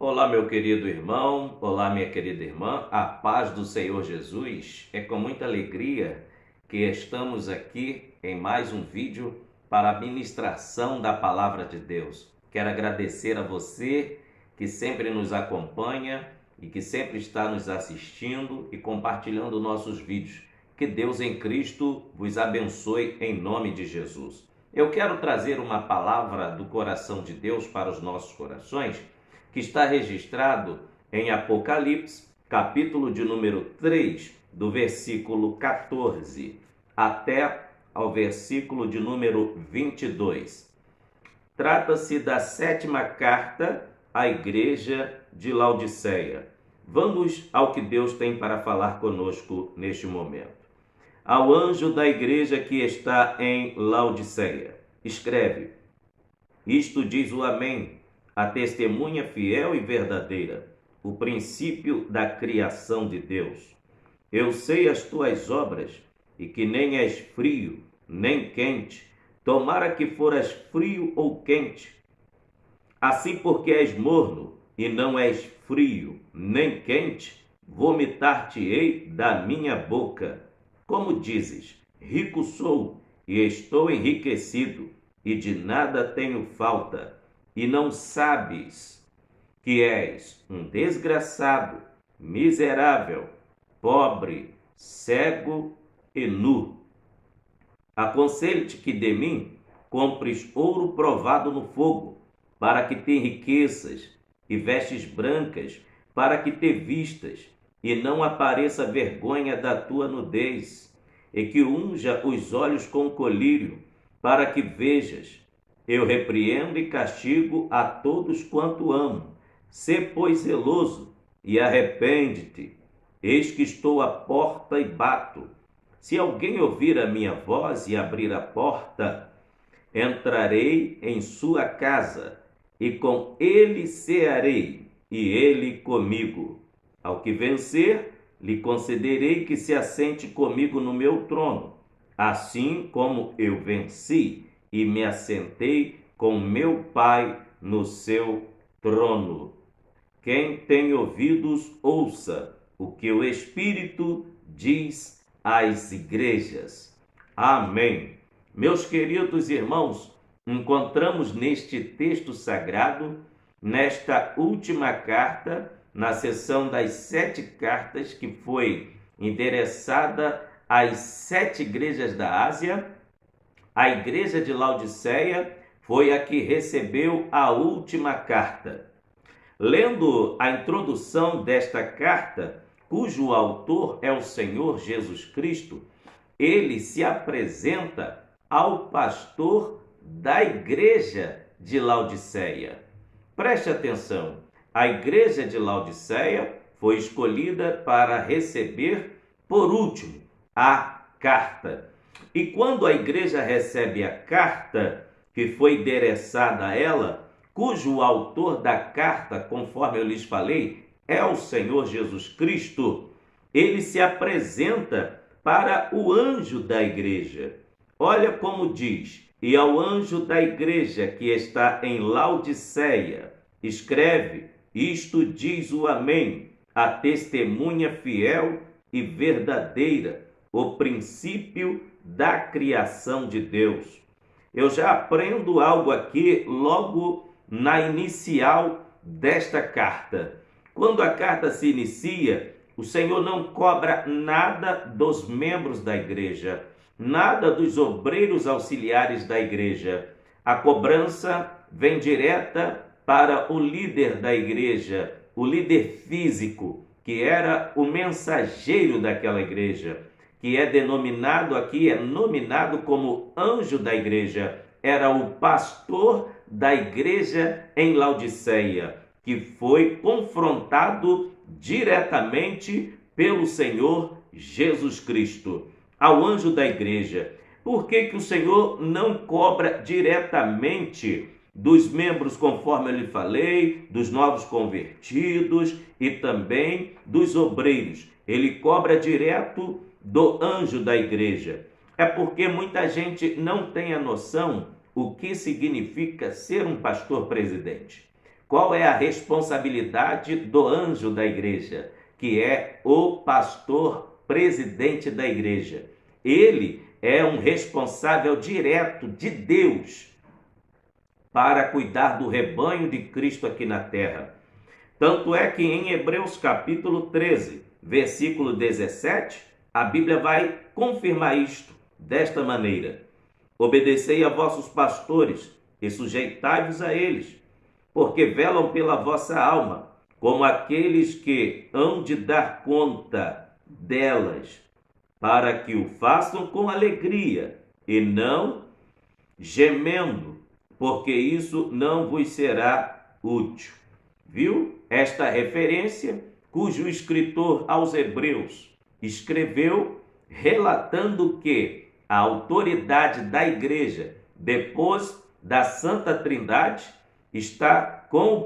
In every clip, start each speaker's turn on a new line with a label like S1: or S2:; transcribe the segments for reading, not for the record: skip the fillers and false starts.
S1: Olá, meu querido irmão, olá, minha querida irmã, a paz do Senhor Jesus. É com muita alegria que estamos aqui em mais um vídeo para a ministração da Palavra de Deus. Quero agradecer a você que sempre nos acompanha e que sempre está nos assistindo e compartilhando nossos vídeos. Que Deus em Cristo vos abençoe em nome de Jesus. Eu quero trazer uma palavra do coração de Deus para os nossos corações, que está registrado em Apocalipse, capítulo de número 3, do versículo 14 até ao versículo de número 22. Trata-se da sétima carta à igreja de Laodiceia. Vamos ao que Deus tem para falar conosco neste momento. Ao anjo da igreja que está em Laodiceia, escreve: Isto diz o Amém, a testemunha fiel e verdadeira, o princípio da criação de Deus. Eu sei as tuas obras, e que nem és frio, nem quente. Tomara que foras frio ou quente. Assim, porque és morno, e não és frio, nem quente, vomitar-te-ei da minha boca. Como dizes, rico sou, e estou enriquecido, e de nada tenho falta, e não sabes que és um desgraçado, miserável, pobre, cego e nu. Aconselho-te que de mim compres ouro provado no fogo, para que te enriqueças, e vestes brancas, para que te vistas, e não apareça vergonha da tua nudez, e que unja os olhos com colírio, para que vejas. Eu repreendo e castigo a todos quanto amo. Sê, pois, zeloso e arrepende-te. Eis que estou à porta e bato. Se alguém ouvir a minha voz e abrir a porta, entrarei em sua casa, e com ele cearei, e ele comigo. Ao que vencer, lhe concederei que se assente comigo no meu trono, assim como eu venci e me assentei com meu Pai no seu trono. Quem tem ouvidos, ouça o que o Espírito diz às igrejas. Amém. Meus queridos irmãos, encontramos neste texto sagrado, nesta última carta, na seção das 7 cartas que foi endereçada às 7 igrejas da Ásia, a igreja de Laodiceia foi a que recebeu a última carta. Lendo a introdução desta carta, cujo autor é o Senhor Jesus Cristo, ele se apresenta ao pastor da igreja de Laodiceia. Preste atenção, a igreja de Laodiceia foi escolhida para receber, por último, a carta. E quando a igreja recebe a carta que foi endereçada a ela, cujo autor da carta, conforme eu lhes falei, é o Senhor Jesus Cristo, ele se apresenta para o anjo da igreja. Olha como diz: e ao anjo da igreja que está em Laodiceia, escreve: isto diz o Amém, a testemunha fiel e verdadeira, o princípio da criação de Deus. Eu já aprendo algo aqui logo na inicial desta carta. Quando a carta se inicia, o Senhor não cobra nada dos membros da igreja, nada dos obreiros auxiliares da igreja. A cobrança vem direta para o líder da igreja, o líder físico, que era o mensageiro daquela igreja, que é denominado aqui, é nominado como anjo da igreja. Era o pastor da igreja em Laodiceia, que foi confrontado diretamente pelo Senhor Jesus Cristo. Ao anjo da igreja: por que o Senhor não cobra diretamente dos membros, conforme eu lhe falei, dos novos convertidos e também dos obreiros? Ele cobra direto do anjo da igreja. É porque muita gente não tem a noção o que significa ser um pastor presidente. qual é a responsabilidade do anjo da igreja, que é o pastor presidente da igreja. Ele é um responsável direto de Deus para cuidar do rebanho de Cristo aqui na terra. Tanto é que em Hebreus capítulo 13, versículo 17, a Bíblia vai confirmar isto desta maneira: obedecei a vossos pastores e sujeitai-vos a eles, porque velam pela vossa alma, como aqueles que hão de dar conta delas, para que o façam com alegria e não gemendo, porque isso não vos será útil. Viu? Esta referência, cujo escritor aos Hebreus escreveu relatando que a autoridade da igreja, depois da Santa Trindade, está com o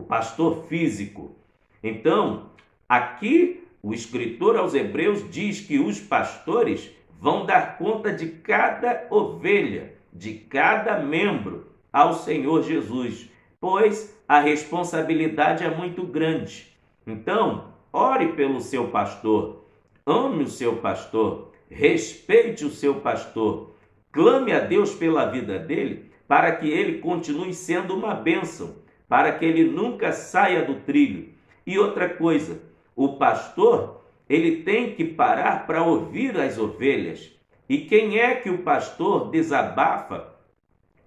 S1: pastor físico. Então, aqui o escritor aos Hebreus diz que os pastores vão dar conta de cada ovelha, de cada membro ao Senhor Jesus, pois a responsabilidade é muito grande. Então, ore pelo seu pastor, ame o seu pastor, respeite o seu pastor, clame a Deus pela vida dele, para que ele continue sendo uma bênção, para que ele nunca saia do trilho. E outra coisa, o pastor, ele tem que parar para ouvir as ovelhas. E quem é que o pastor desabafa?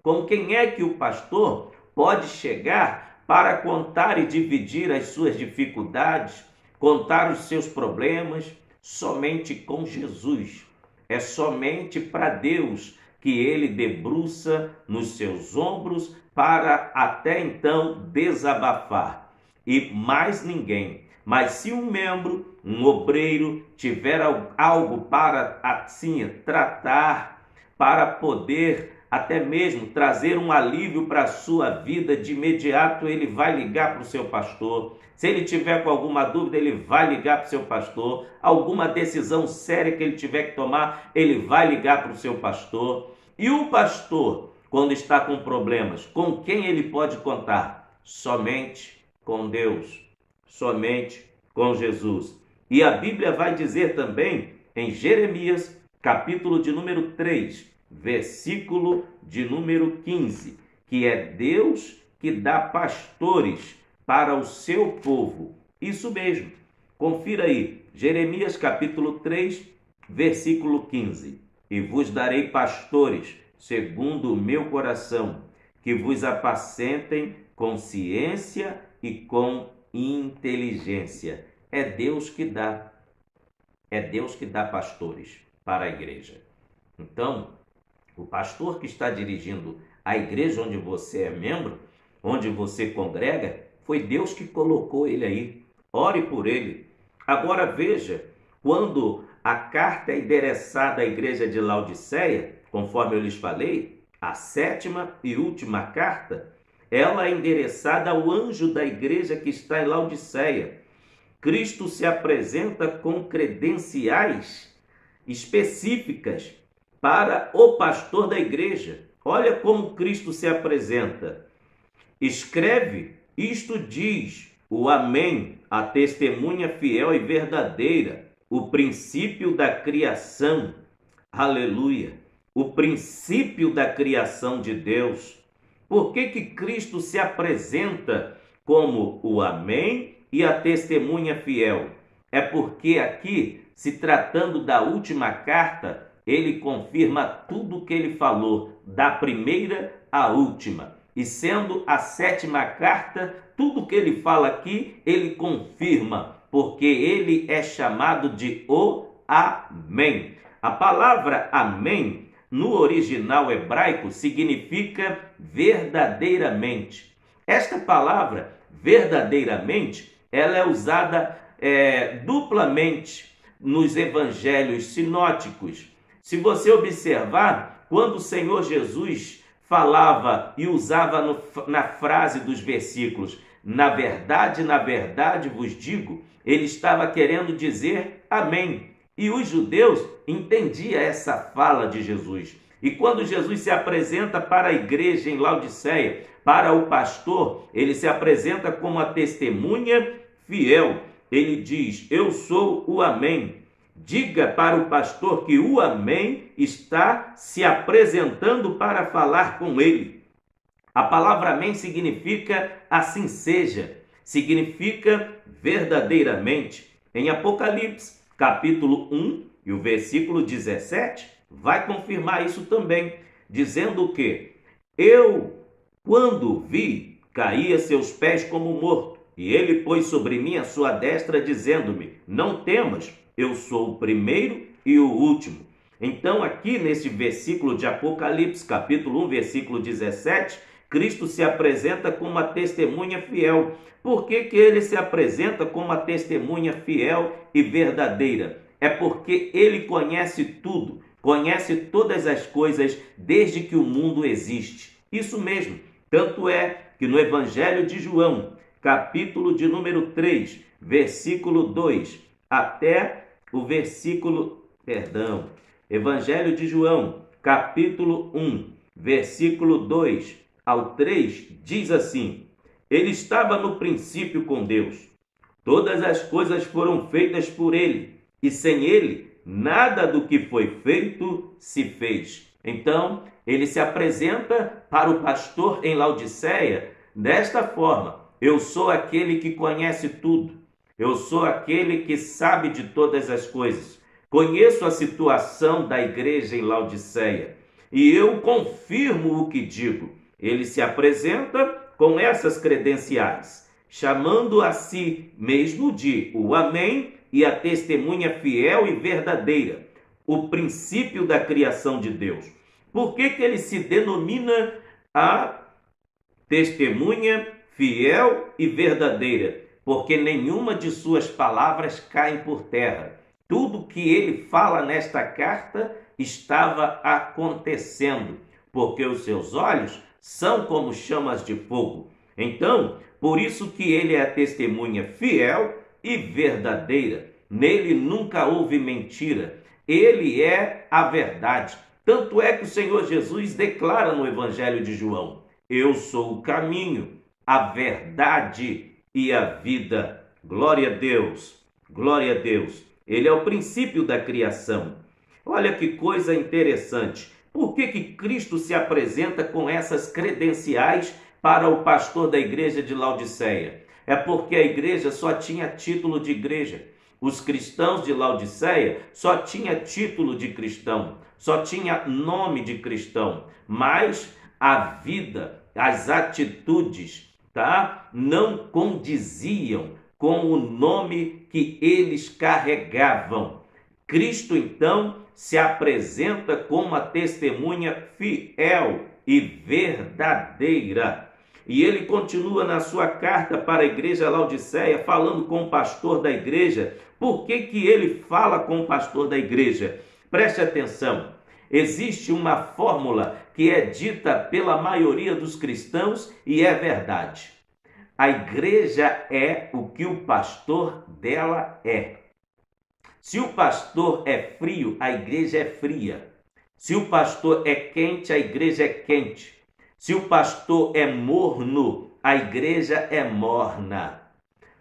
S1: Com quem é que o pastor pode chegar para contar e dividir as suas dificuldades, contar os seus problemas? Somente com Jesus. É somente para Deus que ele debruça nos seus ombros para até então desabafar. E mais ninguém. Mas se um membro, um obreiro, tiver algo para assim tratar, para poder até mesmo trazer um alívio para a sua vida, de imediato ele vai ligar para o seu pastor. Se ele tiver com alguma dúvida, ele vai ligar para o seu pastor. Alguma decisão séria que ele tiver que tomar, ele vai ligar para o seu pastor. E o pastor, quando está com problemas, com quem ele pode contar? Somente com Deus, somente com Jesus. E a Bíblia vai dizer também em Jeremias, capítulo de número 3, versículo de número 15, que é Deus que dá pastores para o seu povo. Isso mesmo. Confira aí, Jeremias capítulo 3, versículo 15. E vos darei pastores segundo o meu coração, que vos apacentem com ciência e com inteligência. É Deus que dá. É Deus que dá pastores para a igreja. Então, o pastor que está dirigindo a igreja onde você é membro, onde você congrega, foi Deus que colocou ele aí. Ore por ele. Agora veja, quando a carta é endereçada à igreja de Laodiceia, conforme eu lhes falei, a 7ª e última carta, ela é endereçada ao anjo da igreja que está em Laodiceia. Cristo se apresenta com credenciais específicas para o pastor da igreja. Olha como Cristo se apresenta. Escreve, isto diz o Amém, a testemunha fiel e verdadeira, o princípio da criação. Aleluia! O princípio da criação de Deus. Por que Cristo se apresenta como o Amém e a testemunha fiel? É porque aqui, se tratando da última carta, ele confirma tudo o que ele falou, da primeira à última. E sendo a 7ª carta, tudo o que ele fala aqui, ele confirma, porque ele é chamado de o Amém. A palavra Amém, no original hebraico, significa verdadeiramente. Esta palavra, verdadeiramente, ela é usada duplamente nos evangelhos sinóticos. Se você observar, quando o Senhor Jesus falava e usava na frase dos versículos, na verdade vos digo, ele estava querendo dizer amém. E os judeus entendiam essa fala de Jesus. E quando Jesus se apresenta para a igreja em Laodiceia, Para o pastor, ele se apresenta como a testemunha fiel. Ele diz: eu sou o Amém. Diga para o pastor que o Amém está se apresentando para falar com ele. A palavra Amém significa assim seja, significa verdadeiramente. Em Apocalipse, capítulo 1 e o versículo 17, vai confirmar isso também, dizendo que eu, quando vi, caí a seus pés como morto, e ele pôs sobre mim a sua destra, dizendo-me: não temas, eu sou o primeiro e o último. Então, aqui nesse versículo de Apocalipse, capítulo 1, versículo 17, Cristo se apresenta como uma testemunha fiel. Por que ele se apresenta como uma testemunha fiel e verdadeira? É porque ele conhece tudo, conhece todas as coisas desde que o mundo existe. Isso mesmo. Tanto é que no Evangelho de João, capítulo de número 3, versículo 2, até o Evangelho de João, capítulo 1, versículo 2 ao 3, diz assim: ele estava no princípio com Deus. Todas as coisas foram feitas por ele, e sem ele, nada do que foi feito se fez. Então, ele se apresenta para o pastor em Laodiceia desta forma: eu sou aquele que conhece tudo. Eu sou aquele que sabe de todas as coisas. Conheço a situação da igreja em Laodiceia e eu confirmo o que digo. Ele se apresenta com essas credenciais, chamando a si mesmo de o Amém e a testemunha fiel e verdadeira, o princípio da criação de Deus. Por que ele se denomina a testemunha fiel e verdadeira? Porque nenhuma de suas palavras cai por terra. Tudo que ele fala nesta carta estava acontecendo, porque os seus olhos são como chamas de fogo. Então, por isso que ele é a testemunha fiel e verdadeira. Nele nunca houve mentira. Ele é a verdade. Tanto é que o Senhor Jesus declara no Evangelho de João: eu sou o caminho, a verdade e a vida. Glória a Deus, glória a Deus. Ele é o princípio da criação. Olha que coisa interessante. Por que Cristo se apresenta com essas credenciais para o pastor da igreja de Laodiceia? É porque a igreja só tinha título de igreja. Os cristãos de Laodiceia só tinha título de cristão, só tinha nome de cristão, mas a vida, as atitudes, não condiziam com o nome que eles carregavam. Cristo, então, se apresenta como uma testemunha fiel e verdadeira. E ele continua na sua carta para a igreja Laodiceia, falando com o pastor da igreja. Por que ele fala com o pastor da igreja? Preste atenção. Existe uma fórmula que é dita pela maioria dos cristãos e é verdade. A igreja é o que o pastor dela é. Se o pastor é frio, a igreja é fria. Se o pastor é quente, a igreja é quente. Se o pastor é morno, a igreja é morna.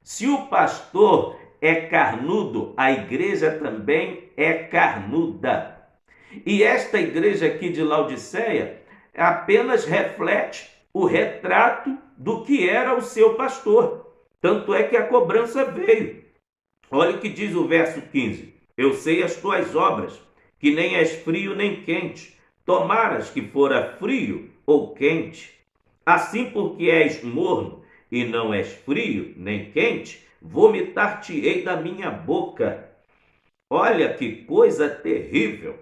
S1: Se o pastor é carnudo, a igreja também é carnuda. E esta igreja aqui de Laodiceia apenas reflete o retrato do que era o seu pastor. Tanto é que a cobrança veio. Olha o que diz o verso 15. Eu sei as tuas obras, que nem és frio nem quente. Tomaras que fora frio ou quente. Assim, porque és morno e não és frio nem quente, vomitar-te-ei da minha boca. Olha que coisa terrível.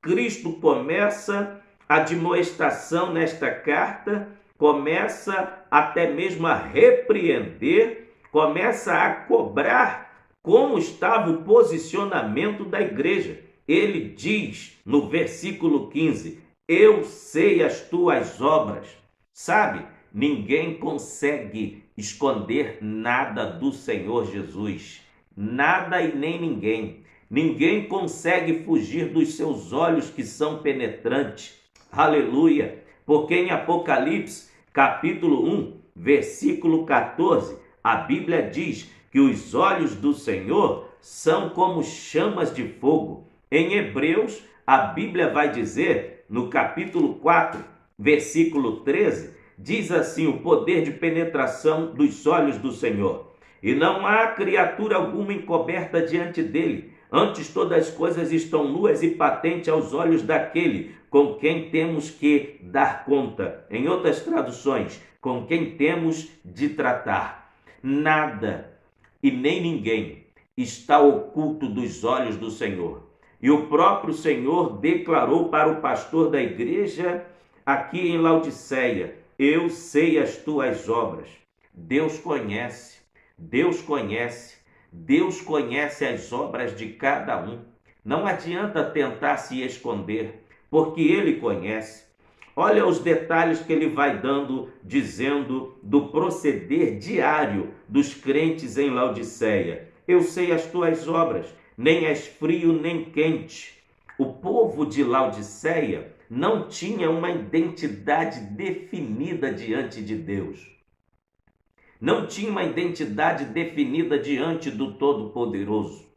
S1: Cristo começa a admoestação nesta carta, começa até mesmo a repreender, começa a cobrar como estava o posicionamento da igreja. Ele diz no versículo 15, eu sei as tuas obras. Sabe, ninguém consegue esconder nada do Senhor Jesus. Nada e nem ninguém. Ninguém consegue fugir dos seus olhos que são penetrantes. Aleluia! Porque em Apocalipse, capítulo 1, versículo 14, a Bíblia diz que os olhos do Senhor são como chamas de fogo. Em Hebreus, a Bíblia vai dizer, no capítulo 4, versículo 13, diz assim: o poder de penetração dos olhos do Senhor. E não há criatura alguma encoberta diante dele. Antes todas as coisas estão nuas e patentes aos olhos daquele com quem temos que dar conta. Em outras traduções, com quem temos de tratar. Nada e nem ninguém está oculto dos olhos do Senhor. E o próprio Senhor declarou para o pastor da igreja aqui em Laodiceia: eu sei as tuas obras. Deus conhece, Deus conhece, Deus conhece as obras de cada um. Não adianta tentar se esconder, porque Ele conhece. Olha os detalhes que ele vai dando, dizendo do proceder diário dos crentes em Laodiceia. Eu sei as tuas obras, nem és frio nem quente. O povo de Laodiceia não tinha uma identidade definida diante de Deus. Não tinha uma identidade definida diante do Todo-Poderoso.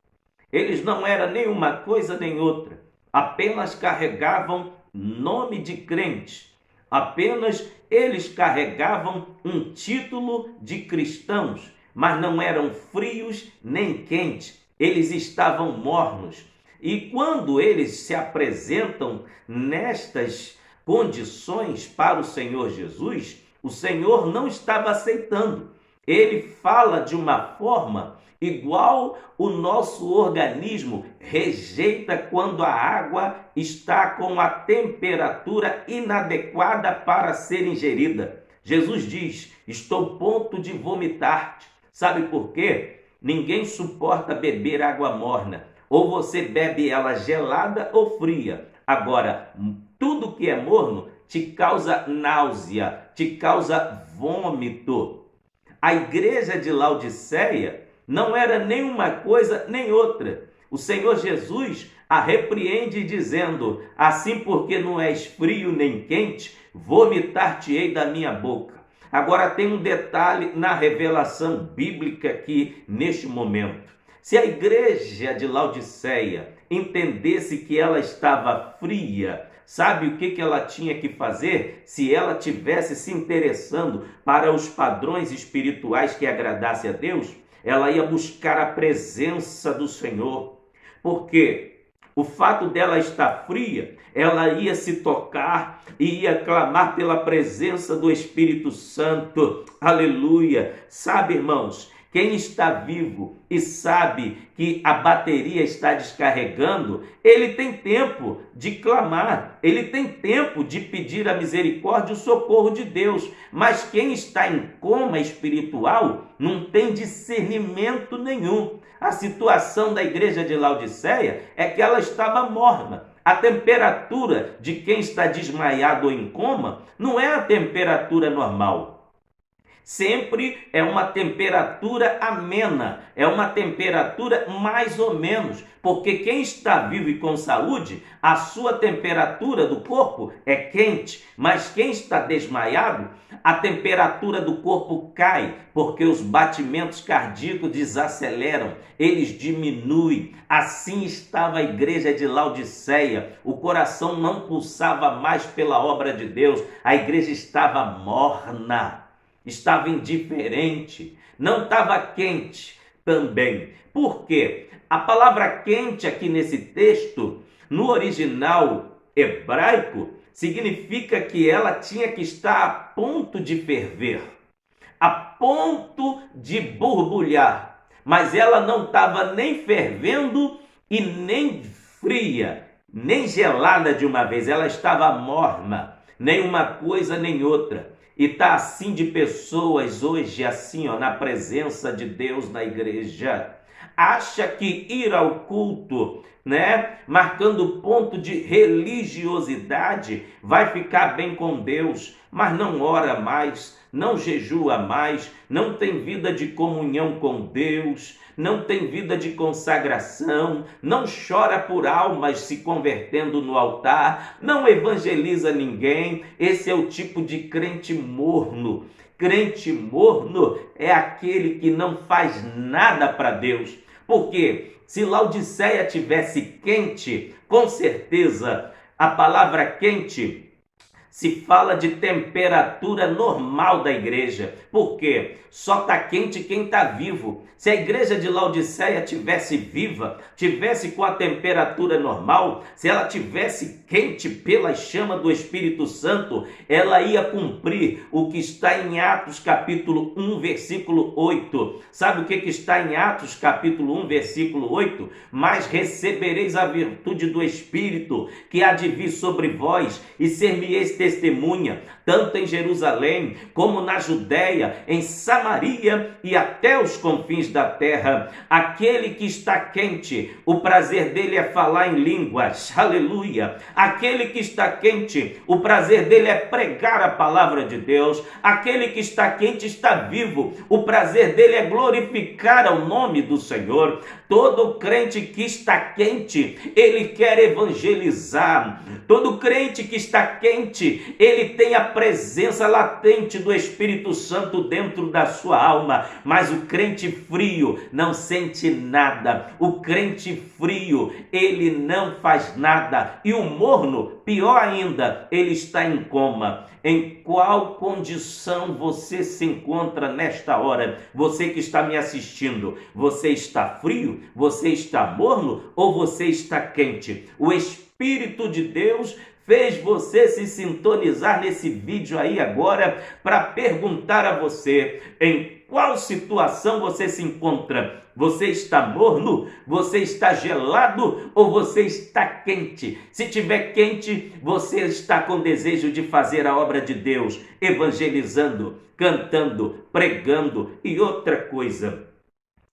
S1: Eles não eram nem uma coisa nem outra. Apenas carregavam nome de crente. Apenas eles carregavam um título de cristãos, mas não eram frios nem quentes. Eles estavam mornos. E quando eles se apresentam nestas condições para o Senhor Jesus, o Senhor não estava aceitando. Ele fala de uma forma igual o nosso organismo rejeita quando a água está com a temperatura inadequada para ser ingerida. Jesus diz: estou a ponto de vomitar-te. Sabe por quê? Ninguém suporta beber água morna. Ou você bebe ela gelada ou fria. Agora, tudo que é morno te causa náusea, te causa vômito. A igreja de Laodiceia não era nem uma coisa nem outra. O Senhor Jesus a repreende dizendo: assim porque não és frio nem quente, vomitar-te-ei da minha boca. Agora tem um detalhe na revelação bíblica aqui neste momento. Se a igreja de Laodiceia entendesse que ela estava fria, sabe o que ela tinha que fazer? Se ela tivesse se interessando para os padrões espirituais que agradasse a Deus, ela ia buscar a presença do Senhor. Porque o fato dela estar fria, ela ia se tocar e ia clamar pela presença do Espírito Santo. Aleluia! Sabe, irmãos, quem está vivo e sabe que a bateria está descarregando, ele tem tempo de clamar, ele tem tempo de pedir a misericórdia e o socorro de Deus. Mas quem está em coma espiritual não tem discernimento nenhum. A situação da igreja de Laodiceia é que ela estava morna. A temperatura de quem está desmaiado ou em coma não é a temperatura normal. Sempre é uma temperatura amena, é uma temperatura mais ou menos, porque quem está vivo e com saúde, a sua temperatura do corpo é quente, mas quem está desmaiado, a temperatura do corpo cai, porque os batimentos cardíacos desaceleram, eles diminuem. Assim estava a igreja de Laodiceia, o coração não pulsava mais pela obra de Deus, a igreja estava morna. Estava indiferente, não estava quente também. Por quê? A palavra quente aqui nesse texto, no original hebraico, significa que ela tinha que estar a ponto de ferver, a ponto de borbulhar. Mas ela não estava nem fervendo e nem fria, nem gelada de uma vez. Ela estava morna, nem uma coisa nem outra. E está assim de pessoas hoje, assim, na presença de Deus na igreja. acha que ir ao culto, né, marcando ponto de religiosidade, vai ficar bem com Deus, mas não ora mais, não jejua mais, não tem vida de comunhão com Deus, não tem vida de consagração, não chora por almas se convertendo no altar, não evangeliza ninguém. Esse é o tipo de crente morno. Crente morno é aquele que não faz nada para Deus. Porque se Laodiceia tivesse quente, com certeza a palavra quente se fala de temperatura normal da igreja. Por quê? Só está quente quem está vivo. Se a igreja de Laodiceia tivesse viva, tivesse com a temperatura normal, se ela tivesse quente pela chama do Espírito Santo, ela ia cumprir o que está em Atos capítulo 1, versículo 8. Sabe o que está em Atos capítulo 1, versículo 8? Mas recebereis a virtude do Espírito, que há de vir sobre vós, e ser-me-eis testemunha, tanto em Jerusalém, como na Judéia, em Samaria e até os confins da terra. Aquele que está quente, o prazer dele é falar em línguas, aleluia. Aquele que está quente, o prazer dele é pregar a palavra de Deus. Aquele que está quente está vivo, o prazer dele é glorificar o nome do Senhor. Todo crente que está quente, ele quer evangelizar. Todo crente que está quente, ele tem a presença latente do Espírito Santo dentro da sua alma. Mas o crente frio não sente nada. O crente frio, ele não faz nada. E o morno, pior ainda, ele está em coma. Em qual condição você se encontra nesta hora? Você que está me assistindo, você está frio? Você está morno? Ou você está quente? O Espírito de Deus fez você se sintonizar nesse vídeo aí agora para perguntar a você em qual situação você se encontra. Você está morno? Você está gelado? Ou você está quente? Se tiver quente, você está com desejo de fazer a obra de Deus, evangelizando, cantando, pregando. E outra coisa,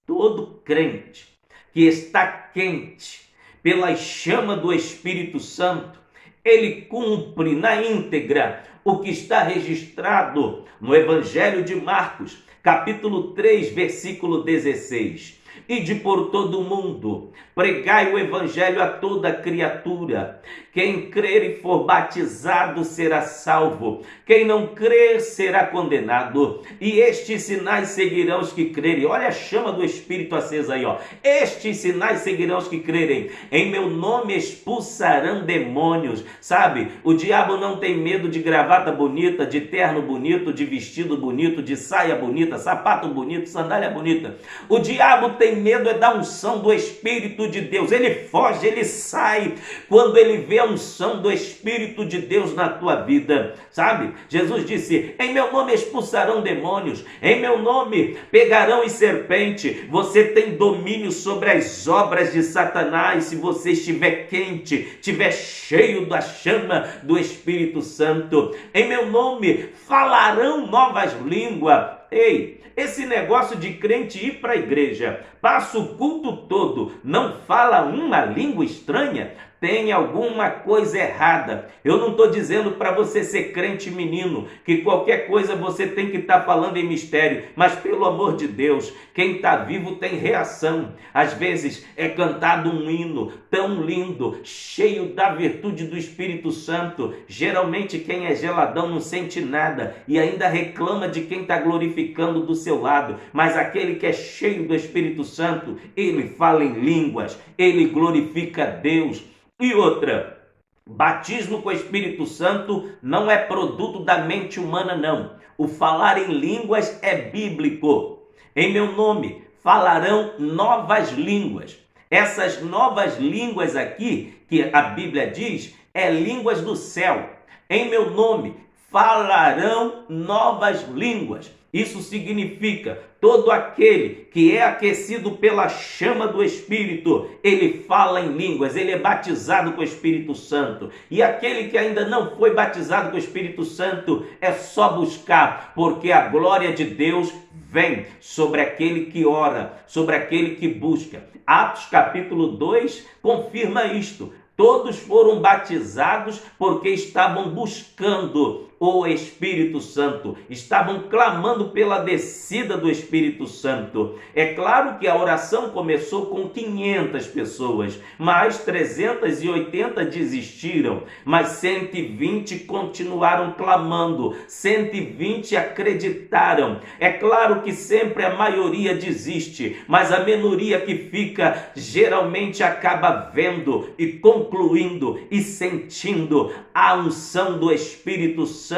S1: todo crente que está quente pela chama do Espírito Santo, ele cumpre na íntegra o que está registrado no Evangelho de Marcos, capítulo 3, versículo 16. Ide por todo o mundo, pregai o evangelho a toda criatura. Quem crer e for batizado será salvo. Quem não crer será condenado. E estes sinais seguirão os que crerem. Olha a chama do Espírito acesa aí, ó. Estes sinais seguirão os que crerem. Em meu nome expulsarão demônios. Sabe, o diabo não tem medo de gravata bonita, de terno bonito, de vestido bonito, de saia bonita, sapato bonito, sandália bonita. O diabo tem medo é da unção do Espírito de Deus. Ele foge, ele sai quando ele vê a unção do Espírito de Deus na tua vida, sabe? Jesus disse, em meu nome expulsarão demônios, em meu nome pegarão em serpente. Você tem domínio sobre as obras de Satanás se você estiver quente, estiver cheio da chama do Espírito Santo. Em meu nome falarão novas línguas. Ei, esse negócio de crente ir para a igreja, passa o culto todo, não fala uma língua estranha, tem alguma coisa errada. Eu não estou dizendo para você ser crente menino, que qualquer coisa você tem que estar falando em mistério, mas pelo amor de Deus, quem está vivo tem reação. Às vezes é cantado um hino tão lindo, cheio da virtude do Espírito Santo. Geralmente quem é geladão não sente nada e ainda reclama de quem está glorificando do seu lado, mas aquele que é cheio do Espírito Santo, ele fala em línguas, ele glorifica Deus. E outra, batismo com o Espírito Santo não é produto da mente humana, não. O falar em línguas é bíblico. Em meu nome falarão novas línguas. Essas novas línguas aqui, que a Bíblia diz, é línguas do céu. Em meu nome falarão novas línguas. Isso significa todo aquele que é aquecido pela chama do Espírito, ele fala em línguas, ele é batizado com o Espírito Santo. E aquele que ainda não foi batizado com o Espírito Santo, é só buscar, porque a glória de Deus vem sobre aquele que ora, sobre aquele que busca. Atos capítulo 2 confirma isto. Todos foram batizados porque estavam buscando o Espírito Santo, estavam clamando pela descida do Espírito Santo. É claro que a oração começou com 500 pessoas, mas 380 desistiram, mas 120 continuaram clamando, 120 acreditaram. É claro que sempre a maioria desiste, mas a minoria que fica geralmente acaba vendo e concluindo e sentindo a unção do Espírito Santo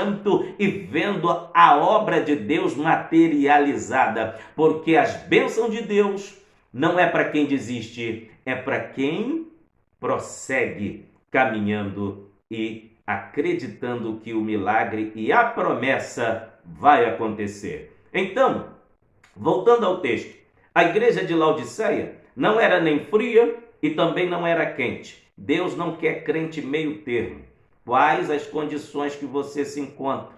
S1: e vendo a obra de Deus materializada, porque as bênçãos de Deus não é para quem desiste, é para quem prossegue caminhando e acreditando que o milagre e a promessa vai acontecer. Então, voltando ao texto, a igreja de Laodiceia não era nem fria e também não era quente. Deus não quer crente meio termo. Quais as condições que você se encontra?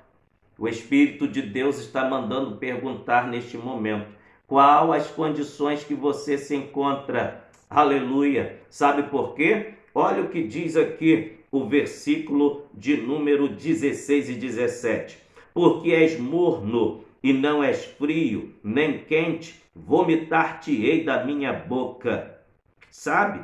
S1: O Espírito de Deus está mandando perguntar neste momento. Qual as condições que você se encontra? Aleluia! Sabe por quê? Olha o que diz aqui o versículo de número 16 e 17. Porque és morno e não és frio, nem quente, vomitar-te-ei da minha boca. Sabe?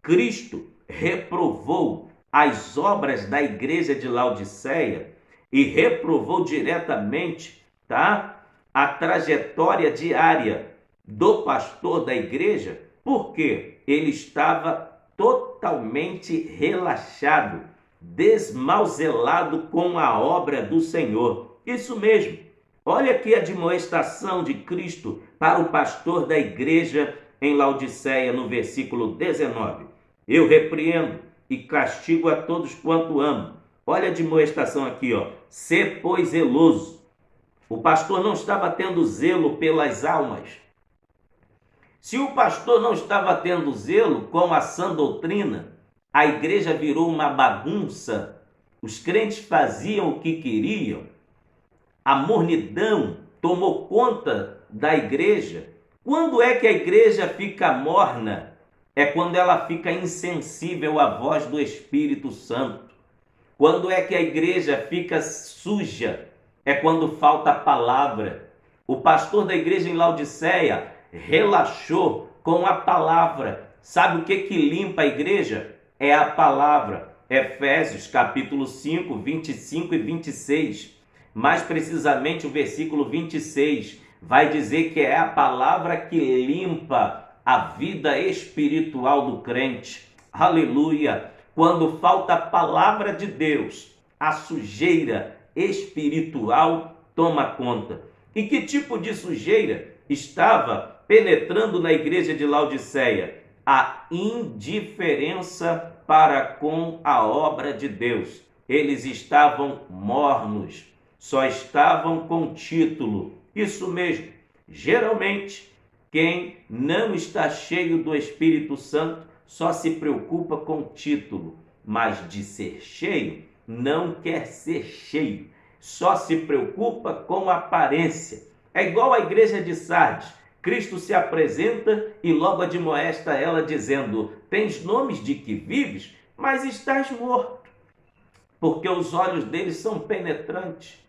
S1: Cristo reprovou as obras da igreja de Laodiceia e reprovou diretamente, a trajetória diária do pastor da igreja, porque ele estava totalmente relaxado, desmauzelado com a obra do Senhor. Isso mesmo. Olha aqui a admoestação de Cristo para o pastor da igreja em Laodiceia, no versículo 19. Eu repreendo e castigo a todos quanto amo. Olha a admoestação aqui, ó. Sê, pois, zeloso. O pastor não estava tendo zelo pelas almas. Se o pastor não estava tendo zelo com a sã doutrina, a igreja virou uma bagunça. Os crentes faziam o que queriam. A mornidão tomou conta da igreja. Quando é que a igreja fica morna? É quando ela fica insensível à voz do Espírito Santo. Quando é que a igreja fica suja? É quando falta a palavra. O pastor da igreja em Laodiceia relaxou com a palavra. Sabe o que limpa a igreja? É a palavra. Efésios capítulo 5, 25 e 26. Mais precisamente o versículo 26 vai dizer que é a palavra que limpa a vida espiritual do crente. Aleluia! Quando falta a palavra de Deus, a sujeira espiritual toma conta. E que tipo de sujeira estava penetrando na igreja de Laodiceia? A indiferença para com a obra de Deus. Eles estavam mornos, só estavam com título. Isso mesmo, geralmente, quem não está cheio do Espírito Santo só se preocupa com o título, mas de ser cheio, não quer ser cheio. Só se preocupa com a aparência. É igual a igreja de Sardes. Cristo se apresenta e logo admoesta ela dizendo: tens nomes de que vives, mas estás morto. Porque os olhos deles são penetrantes.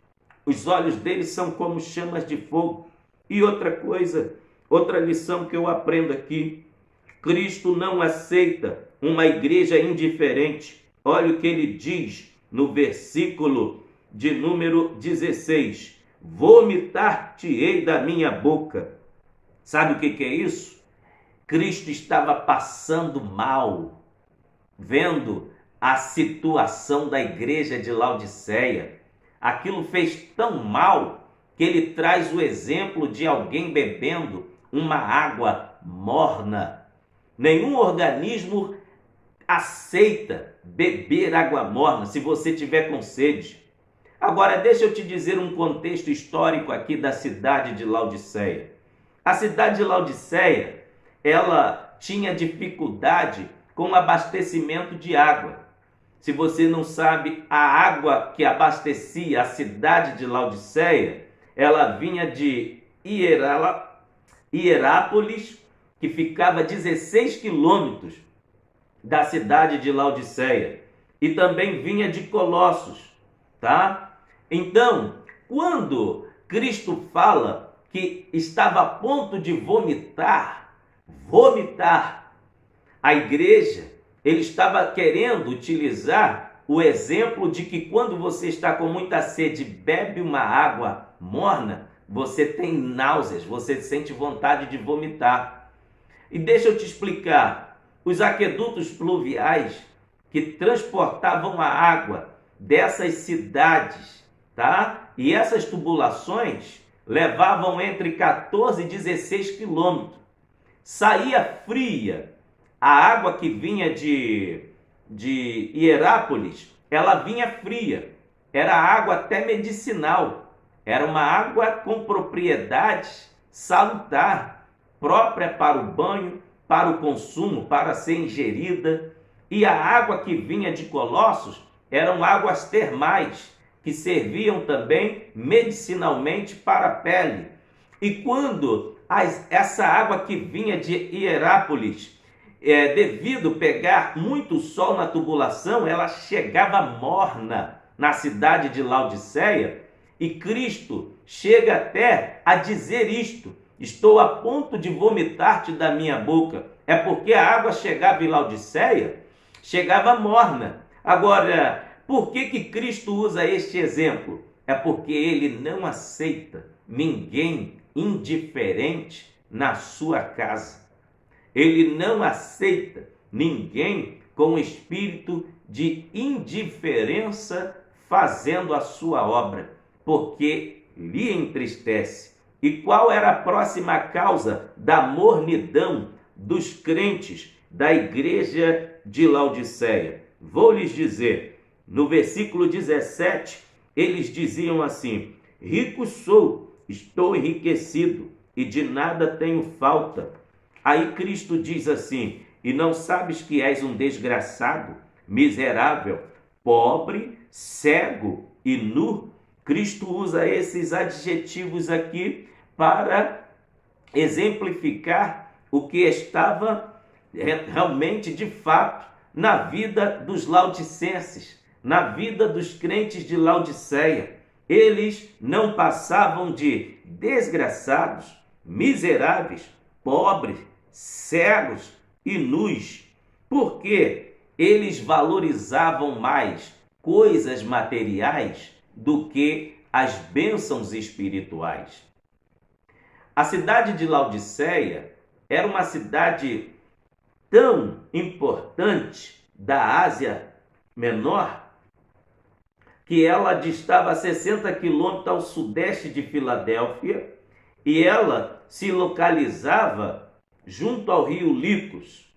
S1: Os olhos deles são como chamas de fogo. E outra coisa, outra lição que eu aprendo aqui: Cristo não aceita uma igreja indiferente. Olha o que ele diz no versículo de número 16. Vomitar-te-ei da minha boca. Sabe o que é isso? Cristo estava passando mal, vendo a situação da igreja de Laodiceia. Aquilo fez tão mal que ele traz o exemplo de alguém bebendo uma água morna. Nenhum organismo aceita beber água morna se você tiver com sede. Agora, deixa eu te dizer um contexto histórico aqui da cidade de Laodiceia. A cidade de Laodiceia, ela tinha dificuldade com o abastecimento de água. Se você não sabe, a água que abastecia a cidade de Laodiceia, ela vinha de Hierápolis, que ficava a 16 quilômetros da cidade de Laodiceia, e também vinha de Colossos, tá? Então, quando Cristo fala que estava a ponto de vomitar a igreja, ele estava querendo utilizar o exemplo de que quando você está com muita sede, bebe uma água morna, você tem náuseas, você sente vontade de vomitar. E deixa eu te explicar, os aquedutos pluviais que transportavam a água dessas cidades, tá? E essas tubulações levavam entre 14 e 16 quilômetros. Saía fria. A água que vinha de Hierápolis, ela vinha fria. Era água até medicinal. Era uma água com propriedades salutar, própria para o banho, para o consumo, para ser ingerida. E a água que vinha de Colossos eram águas termais, que serviam também medicinalmente para a pele. E quando essa água que vinha de Hierápolis, devido pegar muito sol na tubulação, ela chegava morna na cidade de Laodiceia, e Cristo chega até a dizer isto: estou a ponto de vomitar-te da minha boca. É porque a água chegava em Laodiceia, chegava morna. Agora, por que Cristo usa este exemplo? É porque ele não aceita ninguém indiferente na sua casa. Ele não aceita ninguém com espírito de indiferença fazendo a sua obra, porque lhe entristece. E qual era a próxima causa da mornidão dos crentes da igreja de Laodiceia? Vou lhes dizer, no versículo 17, eles diziam assim: rico sou, estou enriquecido e de nada tenho falta. Aí Cristo diz assim: e não sabes que és um desgraçado, miserável, pobre, cego e nu? Cristo usa esses adjetivos aqui para exemplificar o que estava realmente, de fato, na vida dos laodicenses, na vida dos crentes de Laodiceia. Eles não passavam de desgraçados, miseráveis, pobres, cegos e nus, porque eles valorizavam mais coisas materiais do que as bênçãos espirituais. A cidade de Laodiceia era uma cidade tão importante da Ásia Menor que ela distava a 60 quilômetros ao sudeste de Filadélfia e ela se localizava junto ao rio Licos.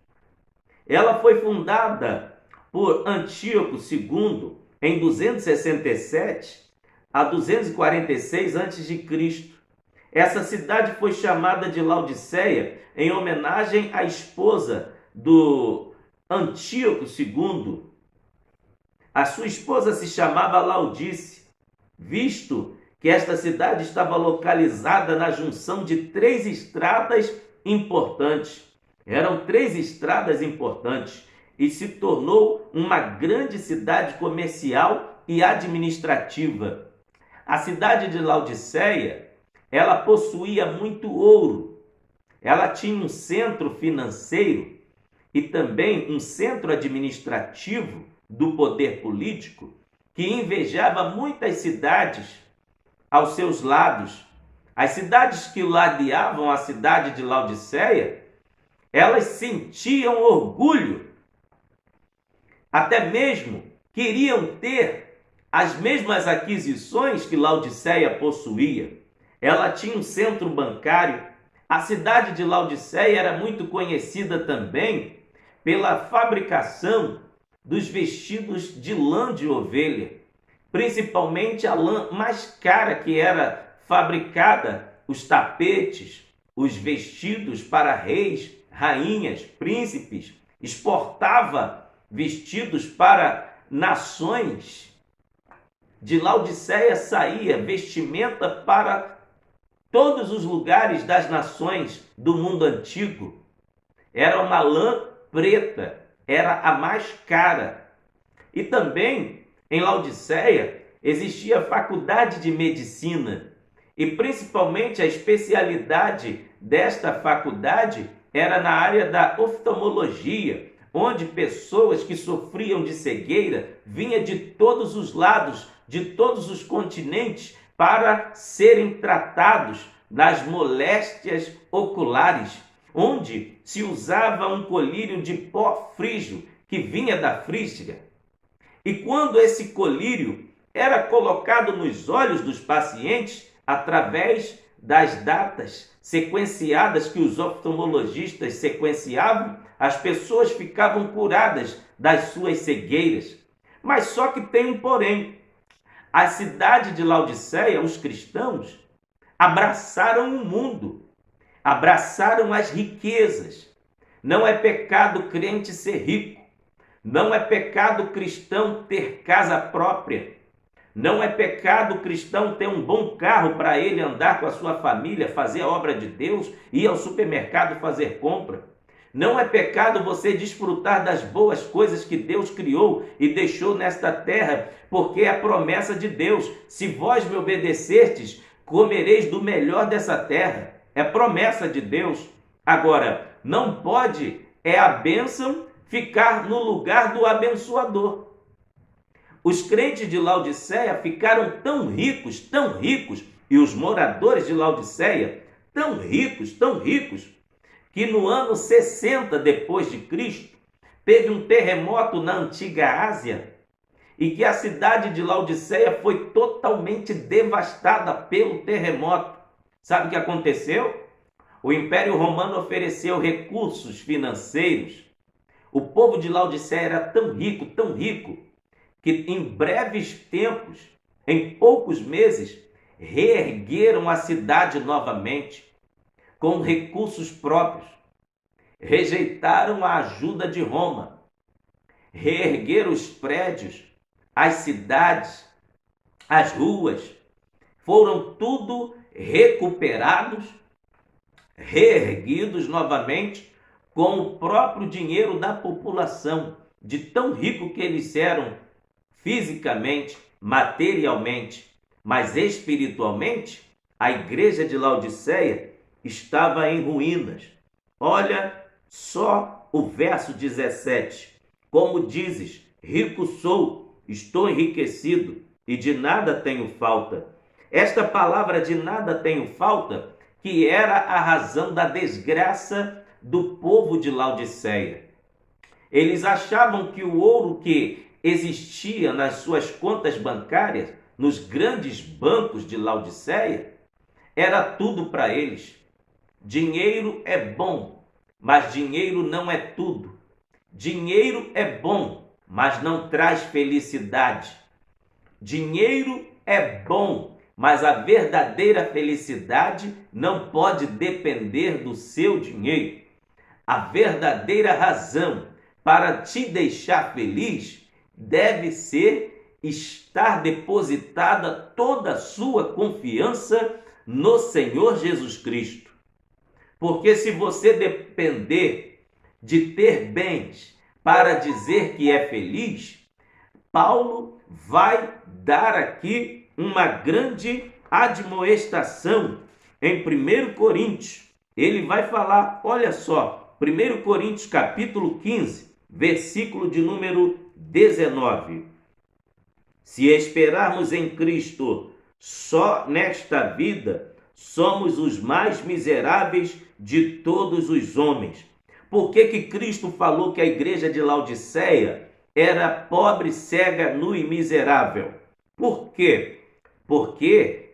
S1: Ela foi fundada por Antíoco II em 267 a 246 a.C. Essa cidade foi chamada de Laodiceia em homenagem à esposa do Antíoco II. A sua esposa se chamava Laodice, visto que esta cidade estava localizada na junção de 3 estradas importantes. Eram 3 estradas importantes e se tornou uma grande cidade comercial e administrativa. A cidade de Laodiceia, ela possuía muito ouro. Ela tinha um centro financeiro e também um centro administrativo do poder político que invejava muitas cidades aos seus lados. As cidades que ladeavam a cidade de Laodiceia, elas sentiam orgulho, até mesmo queriam ter as mesmas aquisições que Laodiceia possuía. Ela tinha um centro bancário. A cidade de Laodiceia era muito conhecida também pela fabricação dos vestidos de lã de ovelha. principalmente a lã mais cara que era fabricada, os tapetes, os vestidos para reis, rainhas, príncipes, exportava vestidos para nações. De Laodiceia saía vestimenta para todos os lugares das nações do mundo antigo. Era uma lã preta, era a mais cara. E também em Laodiceia existia a faculdade de medicina, e principalmente a especialidade desta faculdade era na área da oftalmologia, onde pessoas que sofriam de cegueira vinham de todos os lados, de todos os continentes, para serem tratados das moléstias oculares, onde se usava um colírio de pó frígio que vinha da Frígia. E quando esse colírio era colocado nos olhos dos pacientes, através das datas sequenciadas que os oftalmologistas sequenciavam, as pessoas ficavam curadas das suas cegueiras. Mas só que tem um porém. A cidade de Laodiceia, os cristãos, abraçaram o mundo, abraçaram as riquezas. Não é pecado crente ser rico. Não é pecado cristão ter casa própria. Não é pecado cristão ter um bom carro para ele andar com a sua família, fazer a obra de Deus, ir ao supermercado fazer compra. Não é pecado você desfrutar das boas coisas que Deus criou e deixou nesta terra, porque é a promessa de Deus. Se vós me obedecerdes, comereis do melhor dessa terra. É promessa de Deus. Agora, não pode a bênção ficar no lugar do abençoador. Os crentes de Laodiceia ficaram tão ricos, e os moradores de Laodiceia tão ricos, que no ano 60 depois de Cristo, teve um terremoto na antiga Ásia e que a cidade de Laodiceia foi totalmente devastada pelo terremoto. Sabe o que aconteceu? O Império Romano ofereceu recursos financeiros. O povo de Laodiceia era tão rico, que em breves tempos, em poucos meses, reergueram a cidade novamente, com recursos próprios. Rejeitaram a ajuda de Roma. Reergueram os prédios, as cidades, as ruas. Foram tudo recuperados, reerguidos novamente, com o próprio dinheiro da população, de tão rico que eles eram fisicamente, materialmente, mas espiritualmente, a igreja de Laodiceia estava em ruínas. Olha só o verso 17. Como dizes, rico sou, estou enriquecido e de nada tenho falta. Esta palavra de nada tenho falta, que era a razão da desgraça do povo de Laodiceia. Eles achavam que o ouro que existia nas suas contas bancárias, nos grandes bancos de Laodiceia, era tudo para eles. Dinheiro é bom, mas dinheiro não é tudo. Dinheiro é bom, mas não traz felicidade. Dinheiro é bom, mas a verdadeira felicidade não pode depender do seu dinheiro. A verdadeira razão para te deixar feliz deve ser estar depositada toda a sua confiança no Senhor Jesus Cristo. Porque se você depender de ter bens para dizer que é feliz, Paulo vai dar aqui uma grande admoestação em 1 Coríntios. Ele vai falar, olha só, 1 Coríntios capítulo 15, versículo de número 19. Se esperarmos em Cristo só nesta vida, somos os mais miseráveis de todos os homens. Por que Cristo falou que a igreja de Laodiceia era pobre, cega, nua e miserável? Por quê? Porque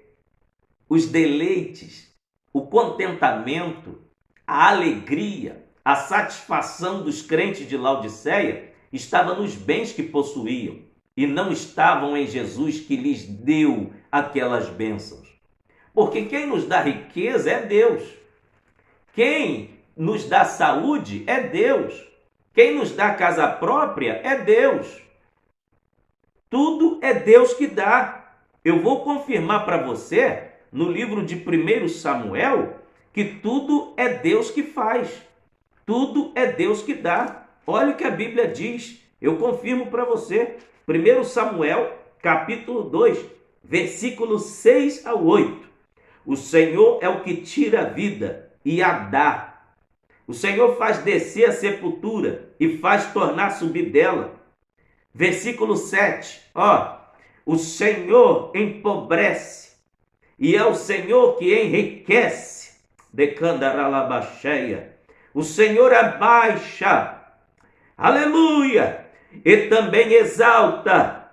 S1: os deleites, o contentamento, a alegria, a satisfação dos crentes de Laodiceia estava nos bens que possuíam. e não estavam em Jesus que lhes deu aquelas bênçãos. Porque quem nos dá riqueza é Deus. Quem nos dá saúde é Deus. Quem nos dá casa própria é Deus. Tudo é Deus que dá. Eu vou confirmar para você, no livro de 1 Samuel, que tudo é Deus que faz. Tudo é Deus que dá. Olha o que a Bíblia diz. Eu confirmo para você. 1 Samuel, capítulo 2, versículos 6 ao 8. O Senhor é o que tira a vida e a dá. O Senhor faz descer a sepultura e faz tornar subir dela. Versículo 7. O Senhor empobrece e é o Senhor que enriquece. Decandaralabaxeia. O Senhor abaixa, aleluia, e também exalta.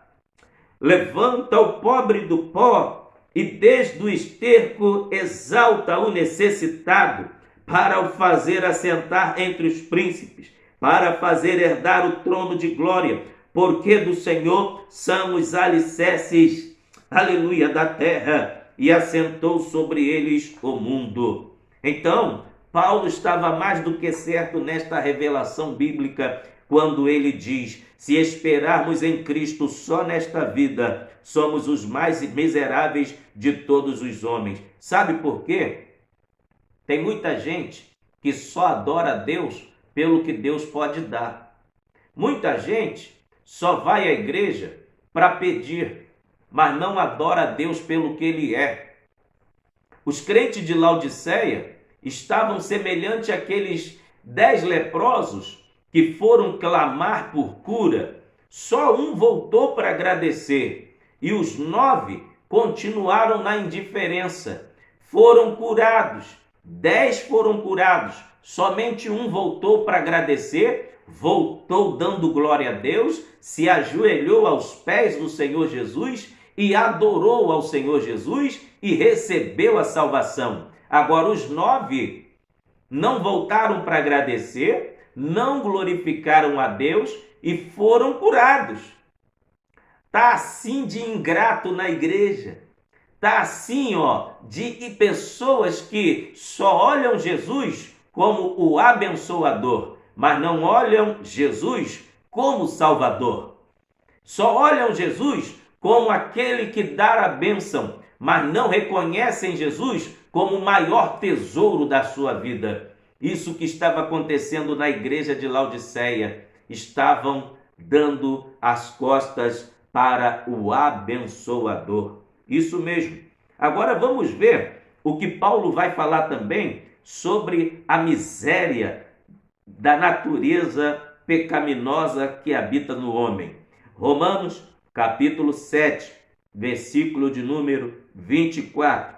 S1: Levanta o pobre do pó e desde o esterco exalta o necessitado, para o fazer assentar entre os príncipes, para fazer herdar o trono de glória, porque do Senhor são os alicerces, aleluia, da terra, e assentou sobre eles o mundo. Então, Paulo estava mais do que certo nesta revelação bíblica quando ele diz: se esperarmos em Cristo só nesta vida, somos os mais miseráveis de todos os homens. Sabe por quê? Tem muita gente que só adora a Deus pelo que Deus pode dar. Muita gente só vai à igreja para pedir, mas não adora a Deus pelo que Ele é. Os crentes de Laodiceia estavam semelhantes àqueles 10 leprosos que foram clamar por cura. Só um voltou para agradecer e os 9 continuaram na indiferença. Foram curados, 10 foram curados, somente um voltou para agradecer, voltou dando glória a Deus, se ajoelhou aos pés do Senhor Jesus e adorou ao Senhor Jesus e recebeu a salvação. Agora os 9 não voltaram para agradecer, não glorificaram a Deus e foram curados. Está assim de ingrato na igreja. Está assim, de pessoas que só olham Jesus como o abençoador, mas não olham Jesus como Salvador. Só olham Jesus como aquele que dá a bênção, mas não reconhecem Jesus como o maior tesouro da sua vida. Isso que estava acontecendo na igreja de Laodiceia. Estavam dando as costas para o abençoador. Isso mesmo. Agora vamos ver o que Paulo vai falar também sobre a miséria da natureza pecaminosa que habita no homem. Romanos, capítulo 7, versículo de número 24.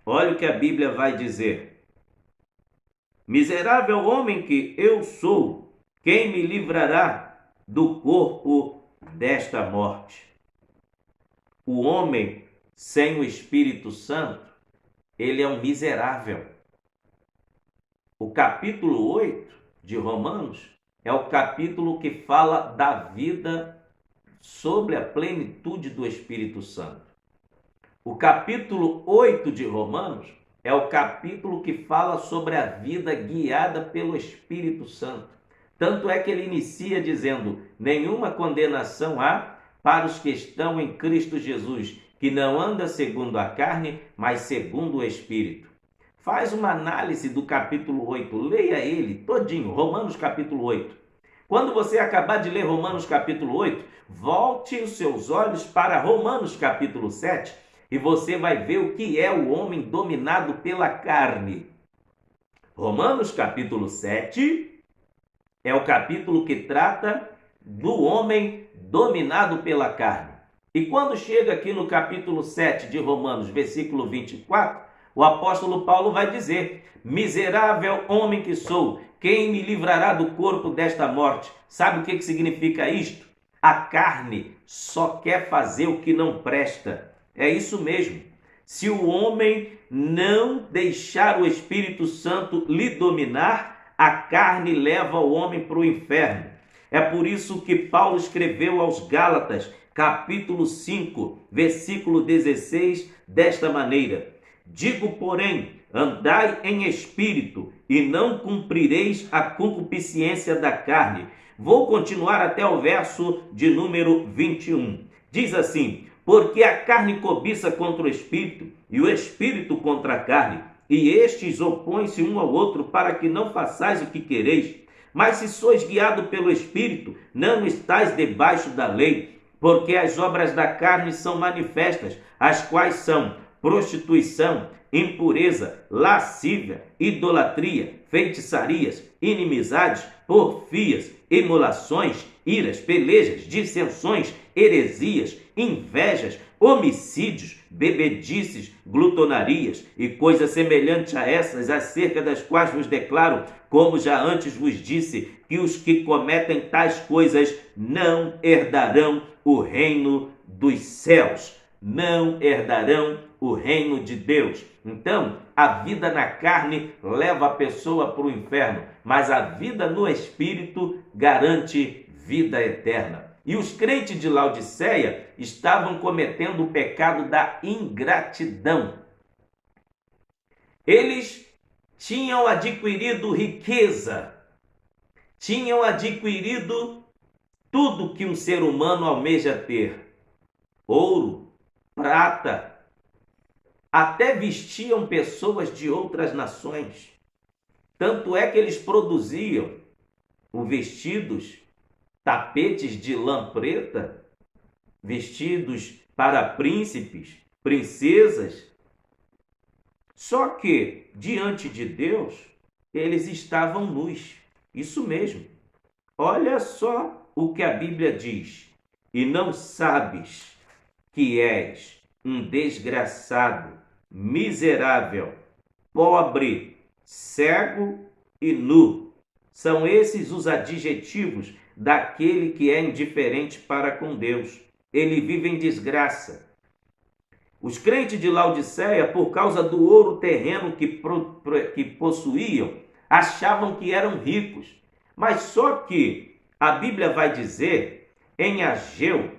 S1: Olha o que a Bíblia vai dizer. Miserável homem que eu sou, quem me livrará do corpo desta morte? O homem sem o Espírito Santo, ele é um miserável. O capítulo 8 de Romanos é o capítulo que fala da vida sobre a plenitude do Espírito Santo. O capítulo 8 de Romanos é o capítulo que fala sobre a vida guiada pelo Espírito Santo. Tanto é que ele inicia dizendo: nenhuma condenação há para os que estão em Cristo Jesus, que não anda segundo a carne, mas segundo o Espírito. Faz uma análise do capítulo 8, leia ele todinho, Romanos capítulo 8. Quando você acabar de ler Romanos capítulo 8, volte os seus olhos para Romanos capítulo 7 e você vai ver o que é o homem dominado pela carne. Romanos capítulo 7 é o capítulo que trata do homem dominado pela carne. E quando chega aqui no capítulo 7 de Romanos, versículo 24, o apóstolo Paulo vai dizer: miserável homem que sou, quem me livrará do corpo desta morte? Sabe o que significa isto? A carne só quer fazer o que não presta. É isso mesmo. Se o homem não deixar o Espírito Santo lhe dominar, a carne leva o homem para o inferno. É por isso que Paulo escreveu aos Gálatas, capítulo 5, versículo 16, desta maneira: digo, porém, andai em espírito, e não cumprireis a concupiscência da carne. Vou continuar até o verso de número 21. Diz assim: porque a carne cobiça contra o espírito, e o espírito contra a carne, e estes opõem-se um ao outro, para que não façais o que quereis. Mas se sois guiado pelo espírito, não estáis debaixo da lei, porque as obras da carne são manifestas, as quais são prostituição, impureza, lascívia, idolatria, feitiçarias, inimizades, porfias, emulações, iras, pelejas, dissensões, heresias, invejas, homicídios, bebedices, glutonarias e coisas semelhantes a essas, acerca das quais vos declaro, como já antes vos disse, que os que cometem tais coisas não herdarão o reino dos céus, não herdarão o reino de Deus. Então, a vida na carne leva a pessoa para o inferno, mas a vida no espírito garante vida eterna. E os crentes de Laodiceia estavam cometendo o pecado da ingratidão. Eles tinham adquirido riqueza, tinham adquirido tudo que um ser humano almeja ter: ouro, prata, até vestiam pessoas de outras nações. Tanto é que eles produziam vestidos, tapetes de lã preta, vestidos para príncipes, princesas. Só que, diante de Deus, eles estavam nus. Isso mesmo. Olha só o que a Bíblia diz: e não sabes que és um desgraçado, miserável, pobre, cego e nu. São esses os adjetivos daquele que é indiferente para com Deus. Ele vive em desgraça. Os crentes de Laodiceia, por causa do ouro terreno que possuíam, achavam que eram ricos. Mas só que a Bíblia vai dizer, em Ageu,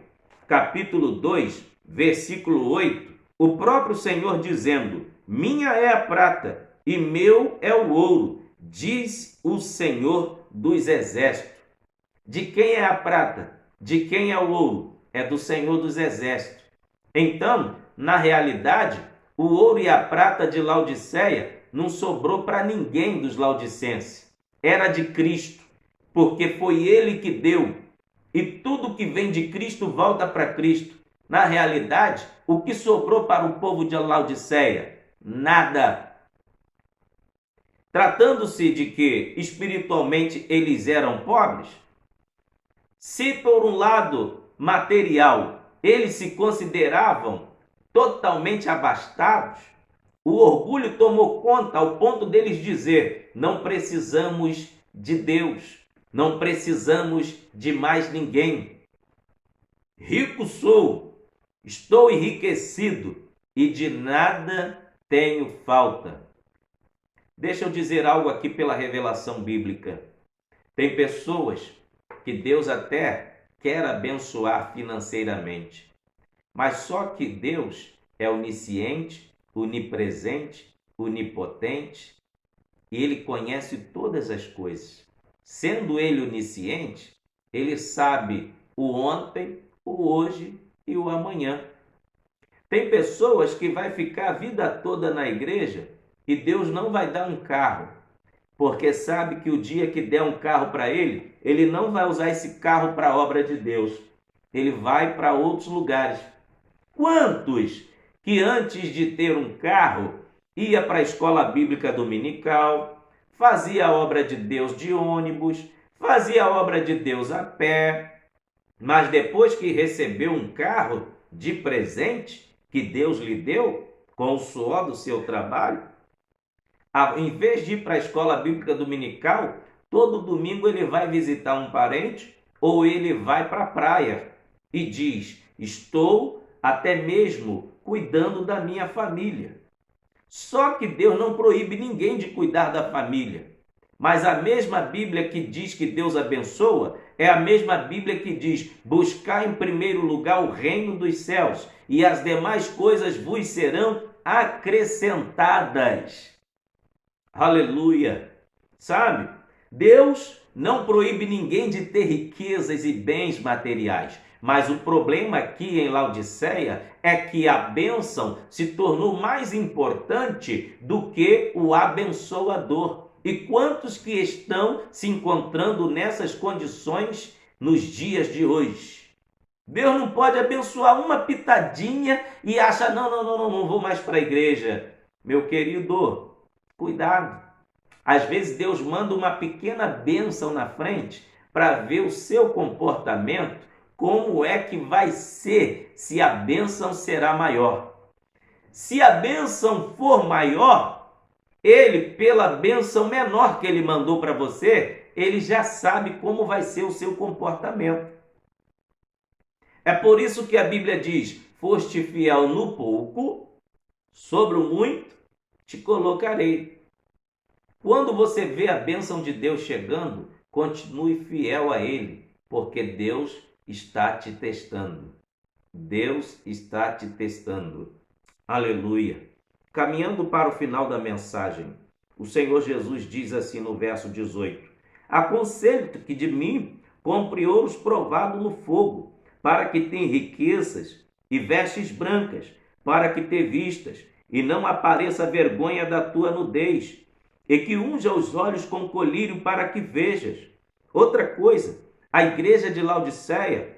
S1: capítulo 2, versículo 8, o próprio Senhor dizendo: minha é a prata e meu é o ouro, diz o Senhor dos exércitos. De quem é a prata? De quem é o ouro? É do Senhor dos exércitos. Então, na realidade, o ouro e a prata de Laodiceia não sobrou para ninguém dos laodicenses. Era de Cristo, porque foi Ele que deu. E tudo que vem de Cristo volta para Cristo. Na realidade, o que sobrou para o povo de Laodiceia? Nada. Tratando-se de que espiritualmente eles eram pobres, se por um lado material eles se consideravam totalmente abastados, o orgulho tomou conta ao ponto deles dizer: não precisamos de Deus, não precisamos de mais ninguém. Rico sou, estou enriquecido e de nada tenho falta. Deixa eu dizer algo aqui pela revelação bíblica. Tem pessoas que Deus até quer abençoar financeiramente, mas só que Deus é onisciente, onipresente, onipotente, e Ele conhece todas as coisas. Sendo Ele onisciente, Ele sabe o ontem, o hoje e o amanhã. Tem pessoas que vai ficar a vida toda na igreja e Deus não vai dar um carro, porque sabe que o dia que der um carro para ele, ele não vai usar esse carro para a obra de Deus. Ele vai para outros lugares. Quantos que antes de ter um carro, ia para a escola bíblica dominical, fazia a obra de Deus de ônibus, fazia a obra de Deus a pé, mas depois que recebeu um carro de presente que Deus lhe deu, com o suor do seu trabalho, em vez de ir para a escola bíblica dominical, todo domingo ele vai visitar um parente ou ele vai para a praia e diz: estou até mesmo cuidando da minha família. Só que Deus não proíbe ninguém de cuidar da família. Mas a mesma Bíblia que diz que Deus abençoa é a mesma Bíblia que diz: buscar em primeiro lugar o reino dos céus e as demais coisas vos serão acrescentadas. Aleluia! Sabe? Deus não proíbe ninguém de ter riquezas e bens materiais. Mas o problema aqui em Laodiceia é que a bênção se tornou mais importante do que o abençoador. E quantos que estão se encontrando nessas condições nos dias de hoje? Deus não pode abençoar uma pitadinha e acha, não vou mais para a igreja. Meu querido, cuidado. Às vezes Deus manda uma pequena bênção na frente para ver o seu comportamento, como é que vai ser, se a bênção será maior. Se a bênção for maior, ele, pela bênção menor que ele mandou para você, ele já sabe como vai ser o seu comportamento. É por isso que a Bíblia diz: foste fiel no pouco, sobre o muito te colocarei. Quando você vê a bênção de Deus chegando, continue fiel a Ele, porque Deus está te testando. Deus está te testando. Aleluia. Caminhando para o final da mensagem, o Senhor Jesus diz assim no verso 18: aconselho-te que de mim compre ouros provado no fogo, para que tenha riquezas e vestes brancas, para que te vistas, e não apareça a vergonha da tua nudez, e que unja os olhos com colírio para que vejas. Outra coisa, a igreja de Laodiceia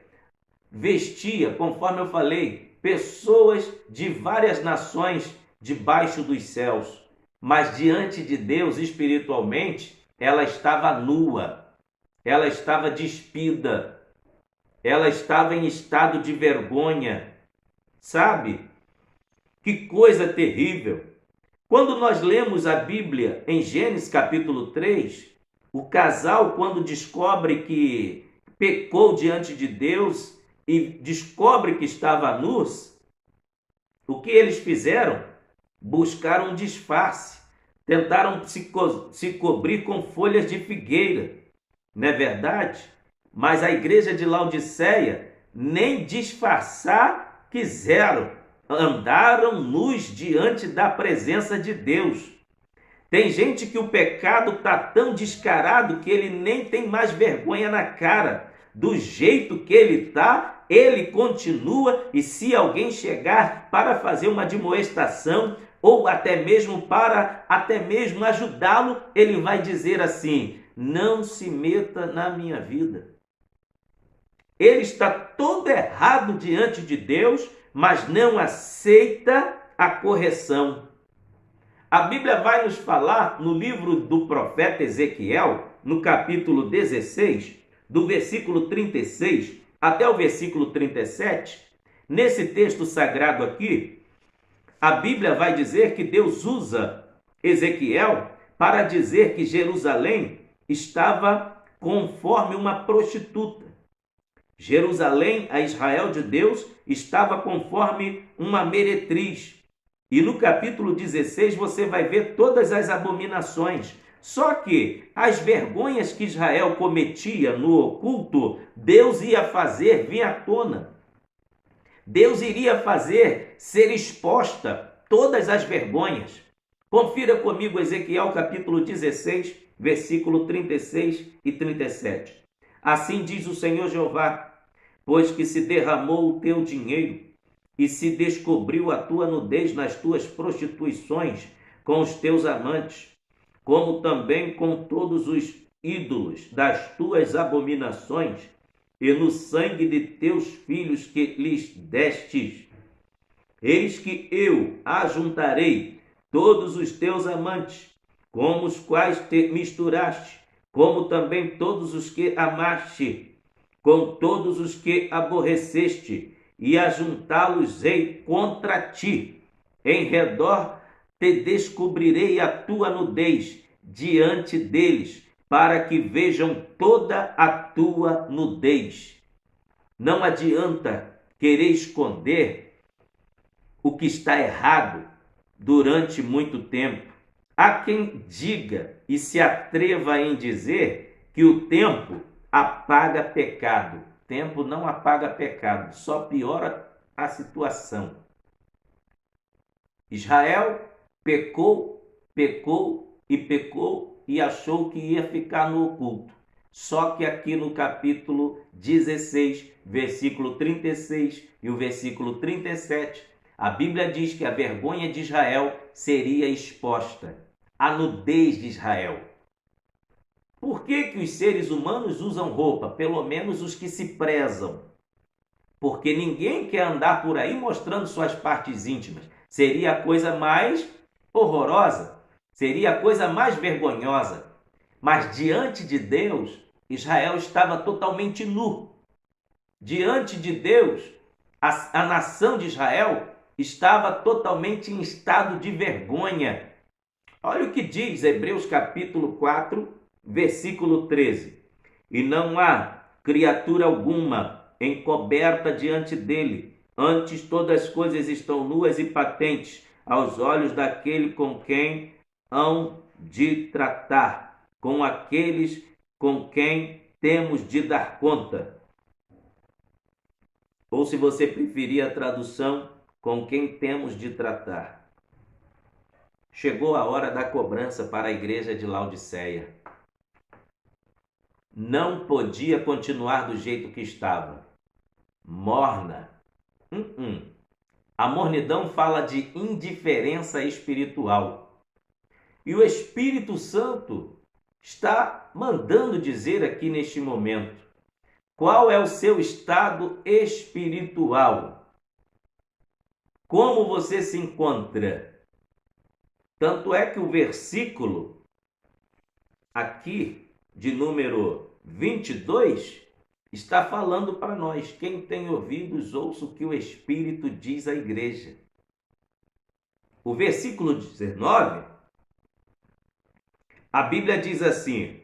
S1: vestia, conforme eu falei, pessoas de várias nações debaixo dos céus, mas diante de Deus, espiritualmente, ela estava nua, ela estava despida, ela estava em estado de vergonha. Sabe? Que coisa terrível! Quando nós lemos a Bíblia em Gênesis capítulo 3, o casal, quando descobre que pecou diante de Deus e descobre que estava nus, o que eles fizeram? Buscaram um disfarce, tentaram se cobrir com folhas de figueira, não é verdade? Mas a igreja de Laodiceia nem disfarçar quiseram, andaram nus diante da presença de Deus. Tem gente que o pecado está tão descarado que ele nem tem mais vergonha na cara. Do jeito que ele está, ele continua, e se alguém chegar para fazer uma admoestação ou até mesmo para ajudá-lo, ele vai dizer assim: não se meta na minha vida. Ele está todo errado diante de Deus, mas não aceita a correção. A Bíblia vai nos falar no livro do profeta Ezequiel, no capítulo 16, do versículo 36 até o versículo 37. Nesse texto sagrado aqui, a Bíblia vai dizer que Deus usa Ezequiel para dizer que Jerusalém estava conforme uma prostituta. Jerusalém, a Israel de Deus, estava conforme uma meretriz. E no capítulo 16 você vai ver todas as abominações. Só que as vergonhas que Israel cometia no oculto, Deus ia fazer vir à tona. Deus iria fazer ser exposta todas as vergonhas. Confira comigo Ezequiel capítulo 16, versículo 36 e 37. Assim diz o Senhor Jeová: pois que se derramou o teu dinheiro e se descobriu a tua nudez nas tuas prostituições com os teus amantes, como também com todos os ídolos das tuas abominações, e no sangue de teus filhos que lhes destes, eis que eu ajuntarei todos os teus amantes, com os quais te misturaste, como também todos os que amaste, com todos os que aborreceste, e ajuntá-los-ei contra ti. Em redor te descobrirei a tua nudez diante deles, para que vejam toda a tua nudez. Não adianta querer esconder o que está errado durante muito tempo. Há quem diga e se atreva em dizer que o tempo apaga pecado. Tempo não apaga pecado, só piora a situação. Israel pecou e achou que ia ficar no oculto. Só que aqui no capítulo 16, versículo 36 e o versículo 37, a Bíblia diz que a vergonha de Israel seria exposta, a nudez de Israel. Por que os seres humanos usam roupa? Pelo menos os que se prezam. Porque ninguém quer andar por aí mostrando suas partes íntimas. Seria a coisa mais horrorosa, seria a coisa mais vergonhosa. Mas diante de Deus, Israel estava totalmente nu. Diante de Deus, a nação de Israel estava totalmente em estado de vergonha. Olha o que diz Hebreus capítulo 4, versículo 13. E não há criatura alguma encoberta diante dele, antes todas as coisas estão nuas e patentes aos olhos daquele com quem hão de tratar, com aqueles com quem temos de dar conta. Ou, se você preferir a tradução, com quem temos de tratar. Chegou a hora da cobrança para a igreja de Laodiceia. Não podia continuar do jeito que estava. Morna. A mornidão fala de indiferença espiritual. E o Espírito Santo está mandando dizer aqui neste momento: qual é o seu estado espiritual? Como você se encontra? Tanto é que o versículo aqui de número 22 está falando para nós: quem tem ouvidos, ouça o que o Espírito diz à igreja. O versículo 19, a Bíblia diz assim,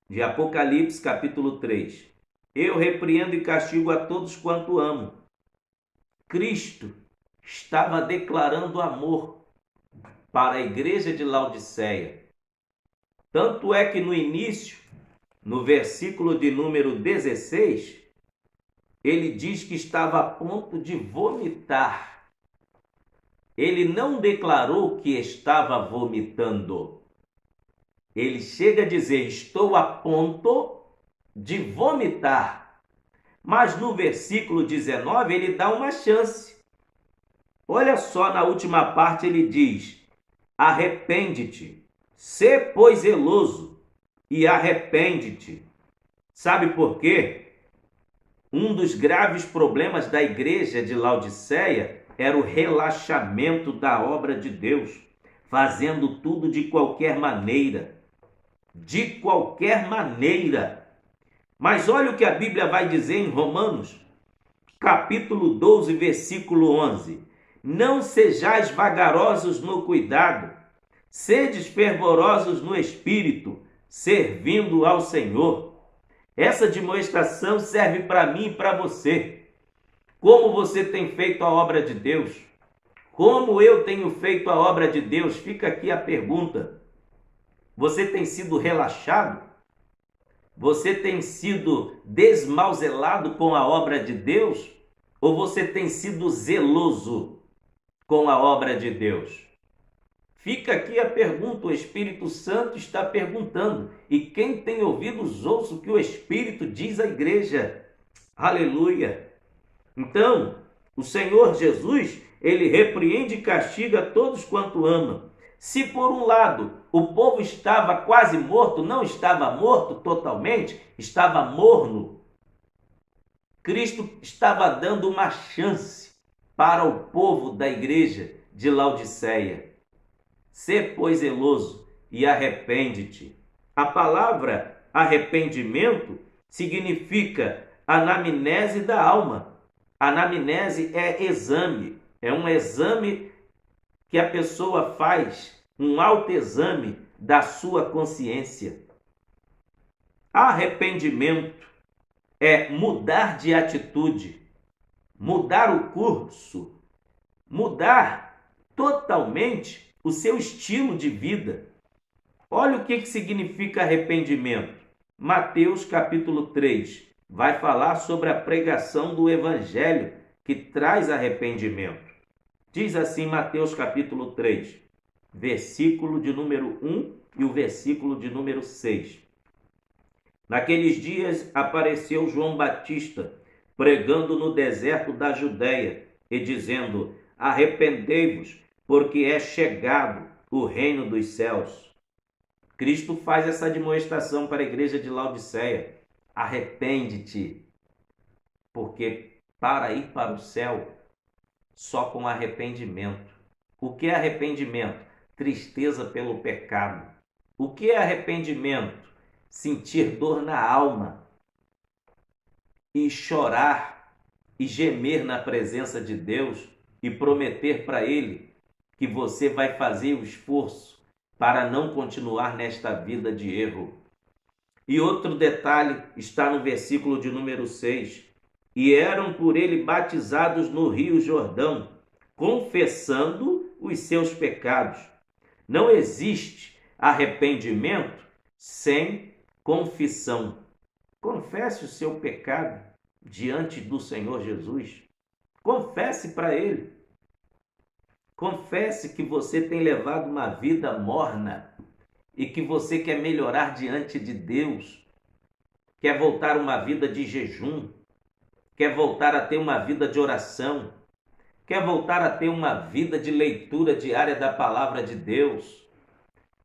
S1: de Apocalipse capítulo 3: eu repreendo e castigo a todos quanto amo. Cristo estava declarando amor para a igreja de Laodiceia. Tanto é que no início, no versículo de número 16, ele diz que estava a ponto de vomitar. Ele não declarou que estava vomitando. Ele chega a dizer: estou a ponto de vomitar. Mas no versículo 19 ele dá uma chance. Olha só, na última parte ele diz: arrepende-te, sê pois zeloso e arrepende-te. Sabe por quê? Um dos graves problemas da igreja de Laodiceia era o relaxamento da obra de Deus, fazendo tudo de qualquer maneira. De qualquer maneira. Mas olha o que a Bíblia vai dizer em Romanos, capítulo 12, versículo 11. Não sejais vagarosos no cuidado, sedes fervorosos no espírito, servindo ao Senhor. Essa demonstração serve para mim e para você. Como você tem feito a obra de Deus? Como eu tenho feito a obra de Deus? Fica aqui a pergunta. Você tem sido relaxado? Você tem sido desmauzelado com a obra de Deus? Ou você tem sido zeloso com a obra de Deus? Fica aqui a pergunta, o Espírito Santo está perguntando. E quem tem ouvidos, ouça o que o Espírito diz à igreja. Aleluia! Então, o Senhor Jesus, ele repreende e castiga todos quanto ama. Se por um lado o povo estava quase morto, não estava morto totalmente, estava morno, Cristo estava dando uma chance para o povo da igreja de Laodiceia. Sê, pois, zeloso e arrepende-te. A palavra arrependimento significa anamnese da alma. Anamnese é exame, é um exame que a pessoa faz, um autoexame da sua consciência. Arrependimento é mudar de atitude, mudar o curso, mudar totalmente o seu estilo de vida. Olha o que significa arrependimento. Mateus capítulo 3 vai falar sobre a pregação do evangelho que traz arrependimento. Diz assim Mateus capítulo 3, versículo de número 1 e o versículo de número 6. Naqueles dias apareceu João Batista, pregando no deserto da Judéia e dizendo: arrependei-vos, porque é chegado o reino dos céus. Cristo faz essa admoestação para a igreja de Laodiceia: arrepende-te, porque para ir para o céu, só com arrependimento. O que é arrependimento? Tristeza pelo pecado. O que é arrependimento? Sentir dor na alma e chorar e gemer na presença de Deus e prometer para Ele que você vai fazer o esforço para não continuar nesta vida de erro. E outro detalhe está no versículo de número 6. E eram por ele batizados no rio Jordão, confessando os seus pecados. Não existe arrependimento sem confissão. Confesse o seu pecado diante do Senhor Jesus. Confesse para Ele. Confesse que você tem levado uma vida morna e que você quer melhorar diante de Deus. Quer voltar a uma vida de jejum. Quer voltar a ter uma vida de oração. Quer voltar a ter uma vida de leitura diária da palavra de Deus.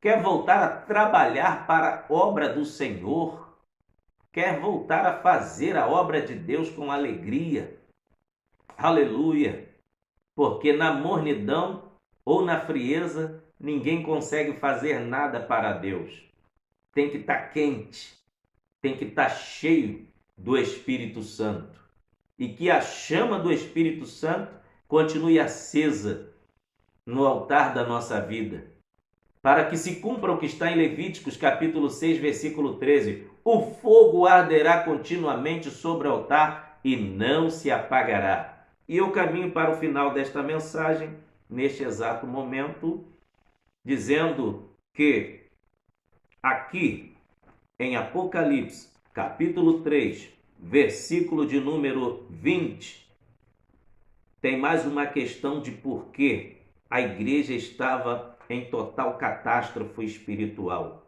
S1: Quer voltar a trabalhar para a obra do Senhor. Quer voltar a fazer a obra de Deus com alegria. Aleluia! Porque na mornidão ou na frieza, ninguém consegue fazer nada para Deus. Tem que estar quente, tem que estar cheio do Espírito Santo. E que a chama do Espírito Santo continue acesa no altar da nossa vida. Para que se cumpra o que está em Levíticos capítulo 6, versículo 13. O fogo arderá continuamente sobre o altar e não se apagará. E eu caminho para o final desta mensagem, neste exato momento, dizendo que aqui em Apocalipse, capítulo 3, versículo de número 20, tem mais uma questão de por que a igreja estava em total catástrofe espiritual.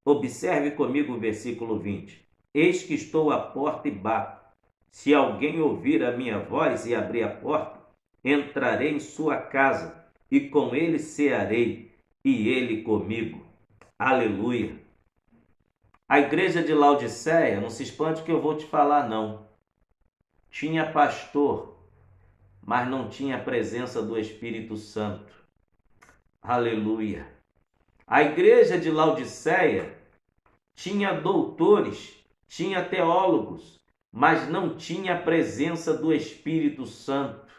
S1: Observe comigo o versículo 20. Eis que estou à porta e bato. Se alguém ouvir a minha voz e abrir a porta, entrarei em sua casa e com ele cearei e ele comigo. Aleluia! A igreja de Laodiceia, não se espante que eu vou te falar não. Tinha pastor, mas não tinha a presença do Espírito Santo. Aleluia! A igreja de Laodiceia tinha doutores, tinha teólogos, mas não tinha a presença do Espírito Santo.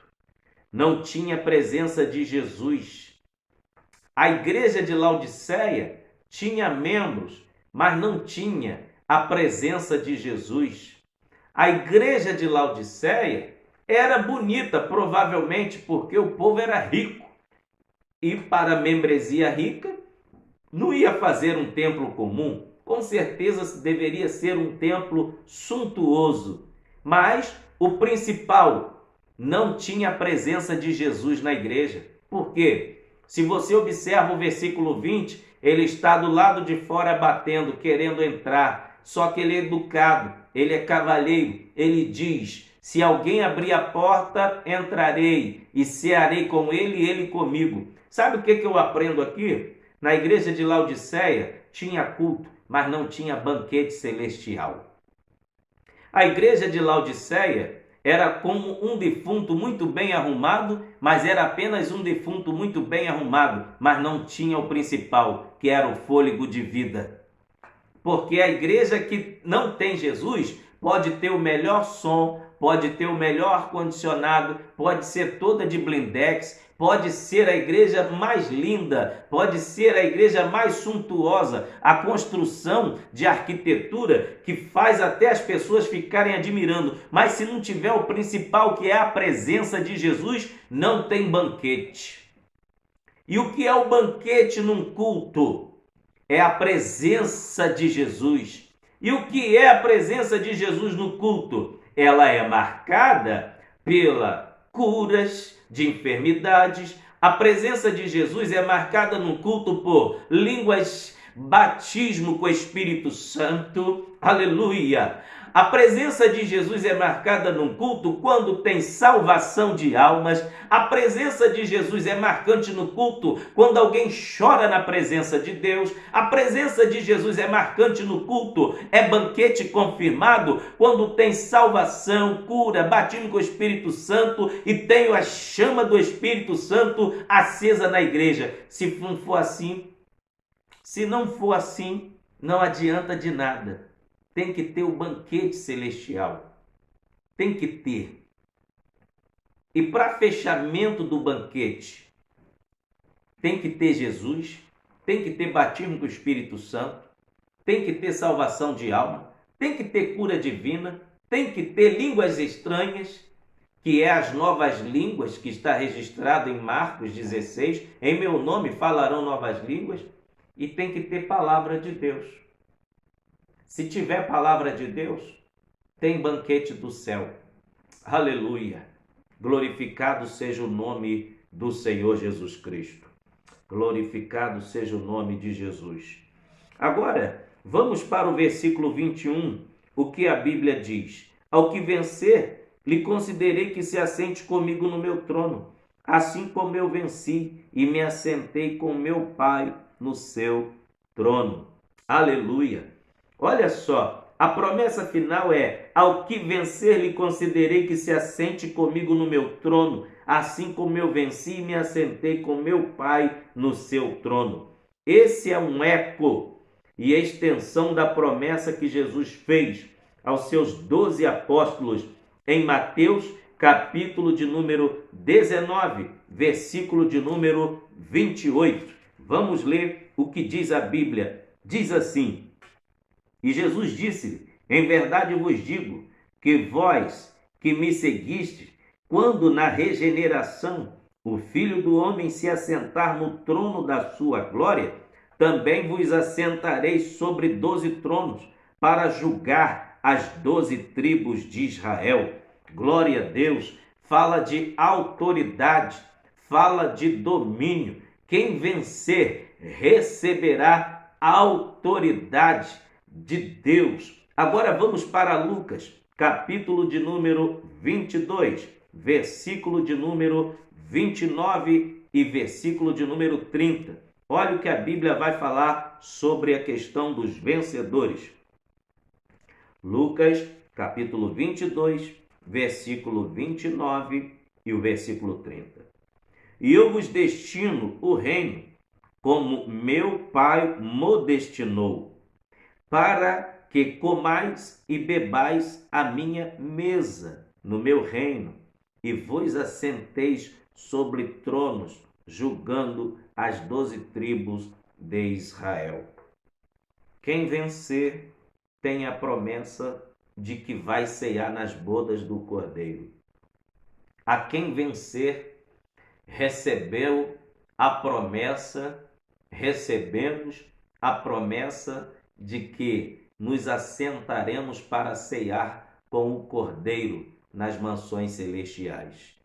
S1: Não tinha a presença de Jesus. A igreja de Laodiceia tinha membros, mas não tinha a presença de Jesus. A igreja de Laodiceia era bonita, provavelmente porque o povo era rico. E para a membresia rica, não ia fazer um templo comum. Com certeza deveria ser um templo suntuoso. Mas o principal, não tinha a presença de Jesus na igreja. Por quê? Se você observa o versículo 20, ele está do lado de fora batendo, querendo entrar. Só que ele é educado, ele é cavalheiro. Ele diz: se alguém abrir a porta, entrarei e cearei com ele e ele comigo. Sabe o que eu aprendo aqui? Na igreja de Laodiceia tinha culto, mas não tinha banquete celestial. A igreja de Laodiceia era como um defunto muito bem arrumado, mas era apenas um defunto muito bem arrumado, mas não tinha o principal, que era o fôlego de vida. Porque a igreja que não tem Jesus pode ter o melhor som, pode ter o melhor ar-condicionado, pode ser toda de blindex, pode ser a igreja mais linda, pode ser a igreja mais suntuosa, a construção de arquitetura que faz até as pessoas ficarem admirando, mas se não tiver o principal, que é a presença de Jesus, não tem banquete. E o que é o banquete num culto? É a presença de Jesus. E o que é a presença de Jesus no culto? Ela é marcada pela curas de enfermidades. A presença de Jesus é marcada no culto por línguas, batismo com o Espírito Santo. Aleluia! A presença de Jesus é marcada num culto quando tem salvação de almas. A presença de Jesus é marcante no culto quando alguém chora na presença de Deus. A presença de Jesus é marcante no culto, é banquete confirmado quando tem salvação, cura, batismo com o Espírito Santo e tem a chama do Espírito Santo acesa na igreja. Se não for assim, não adianta de nada. Tem que ter o banquete celestial. Tem que ter. E para fechamento do banquete, tem que ter Jesus, tem que ter batismo com o Espírito Santo, tem que ter salvação de alma, tem que ter cura divina, tem que ter línguas estranhas, que é as novas línguas, que está registrado em Marcos 16, em meu nome falarão novas línguas, e tem que ter palavra de Deus. Se tiver palavra de Deus, tem banquete do céu. Aleluia! Glorificado seja o nome do Senhor Jesus Cristo. Glorificado seja o nome de Jesus. Agora, vamos para o versículo 21, o que a Bíblia diz. Ao que vencer, lhe considerei que se assente comigo no meu trono, assim como eu venci e me assentei com meu Pai no seu trono. Aleluia! Olha só, a promessa final é: ao que vencer lhe considerei que se assente comigo no meu trono, assim como eu venci e me assentei com meu Pai no seu trono. Esse é um eco e extensão da promessa que Jesus fez aos seus 12 apóstolos em Mateus, capítulo de número 19, versículo de número 28. Vamos ler o que diz a Bíblia. Diz assim: e Jesus disse: em verdade vos digo que vós que me seguistes, quando na regeneração o Filho do Homem se assentar no trono da sua glória, também vos assentareis sobre 12 tronos para julgar as 12 tribos de Israel. Glória a Deus! Fala de autoridade, fala de domínio. Quem vencer receberá autoridade de Deus. Agora vamos para Lucas, capítulo de número 22, versículo de número 29 e versículo de número 30. Olha o que a Bíblia vai falar sobre a questão dos vencedores. Lucas, capítulo 22, versículo 29 e o versículo 30. E eu vos destino o reino, como meu Pai mo destinou, para que comais e bebais a minha mesa no meu reino, e vos assenteis sobre tronos, julgando as 12 tribos de Israel. Quem vencer tem a promessa de que vai ceiar nas bodas do Cordeiro. A quem vencer recebemos a promessa de que nos assentaremos para ceiar com o Cordeiro nas mansões celestiais.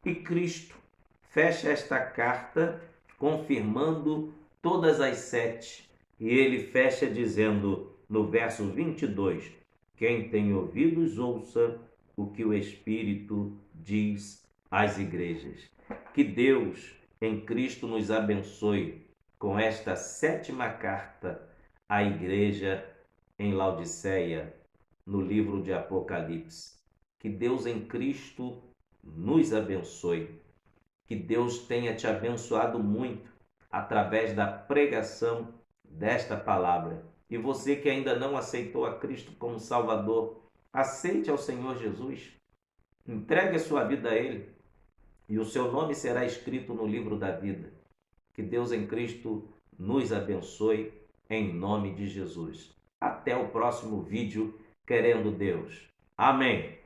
S1: E Cristo fecha esta carta confirmando todas as 7, e ele fecha dizendo no verso 22, quem tem ouvidos ouça o que o Espírito diz às igrejas. Que Deus em Cristo nos abençoe com esta 7ª carta à igreja em Laodiceia, no livro de Apocalipse. Que Deus em Cristo nos abençoe. Que Deus tenha te abençoado muito através da pregação desta palavra. E você que ainda não aceitou a Cristo como Salvador, aceite ao Senhor Jesus. Entregue a sua vida a Ele e o seu nome será escrito no livro da vida. Que Deus em Cristo nos abençoe em nome de Jesus. Até o próximo vídeo, querendo Deus. Amém.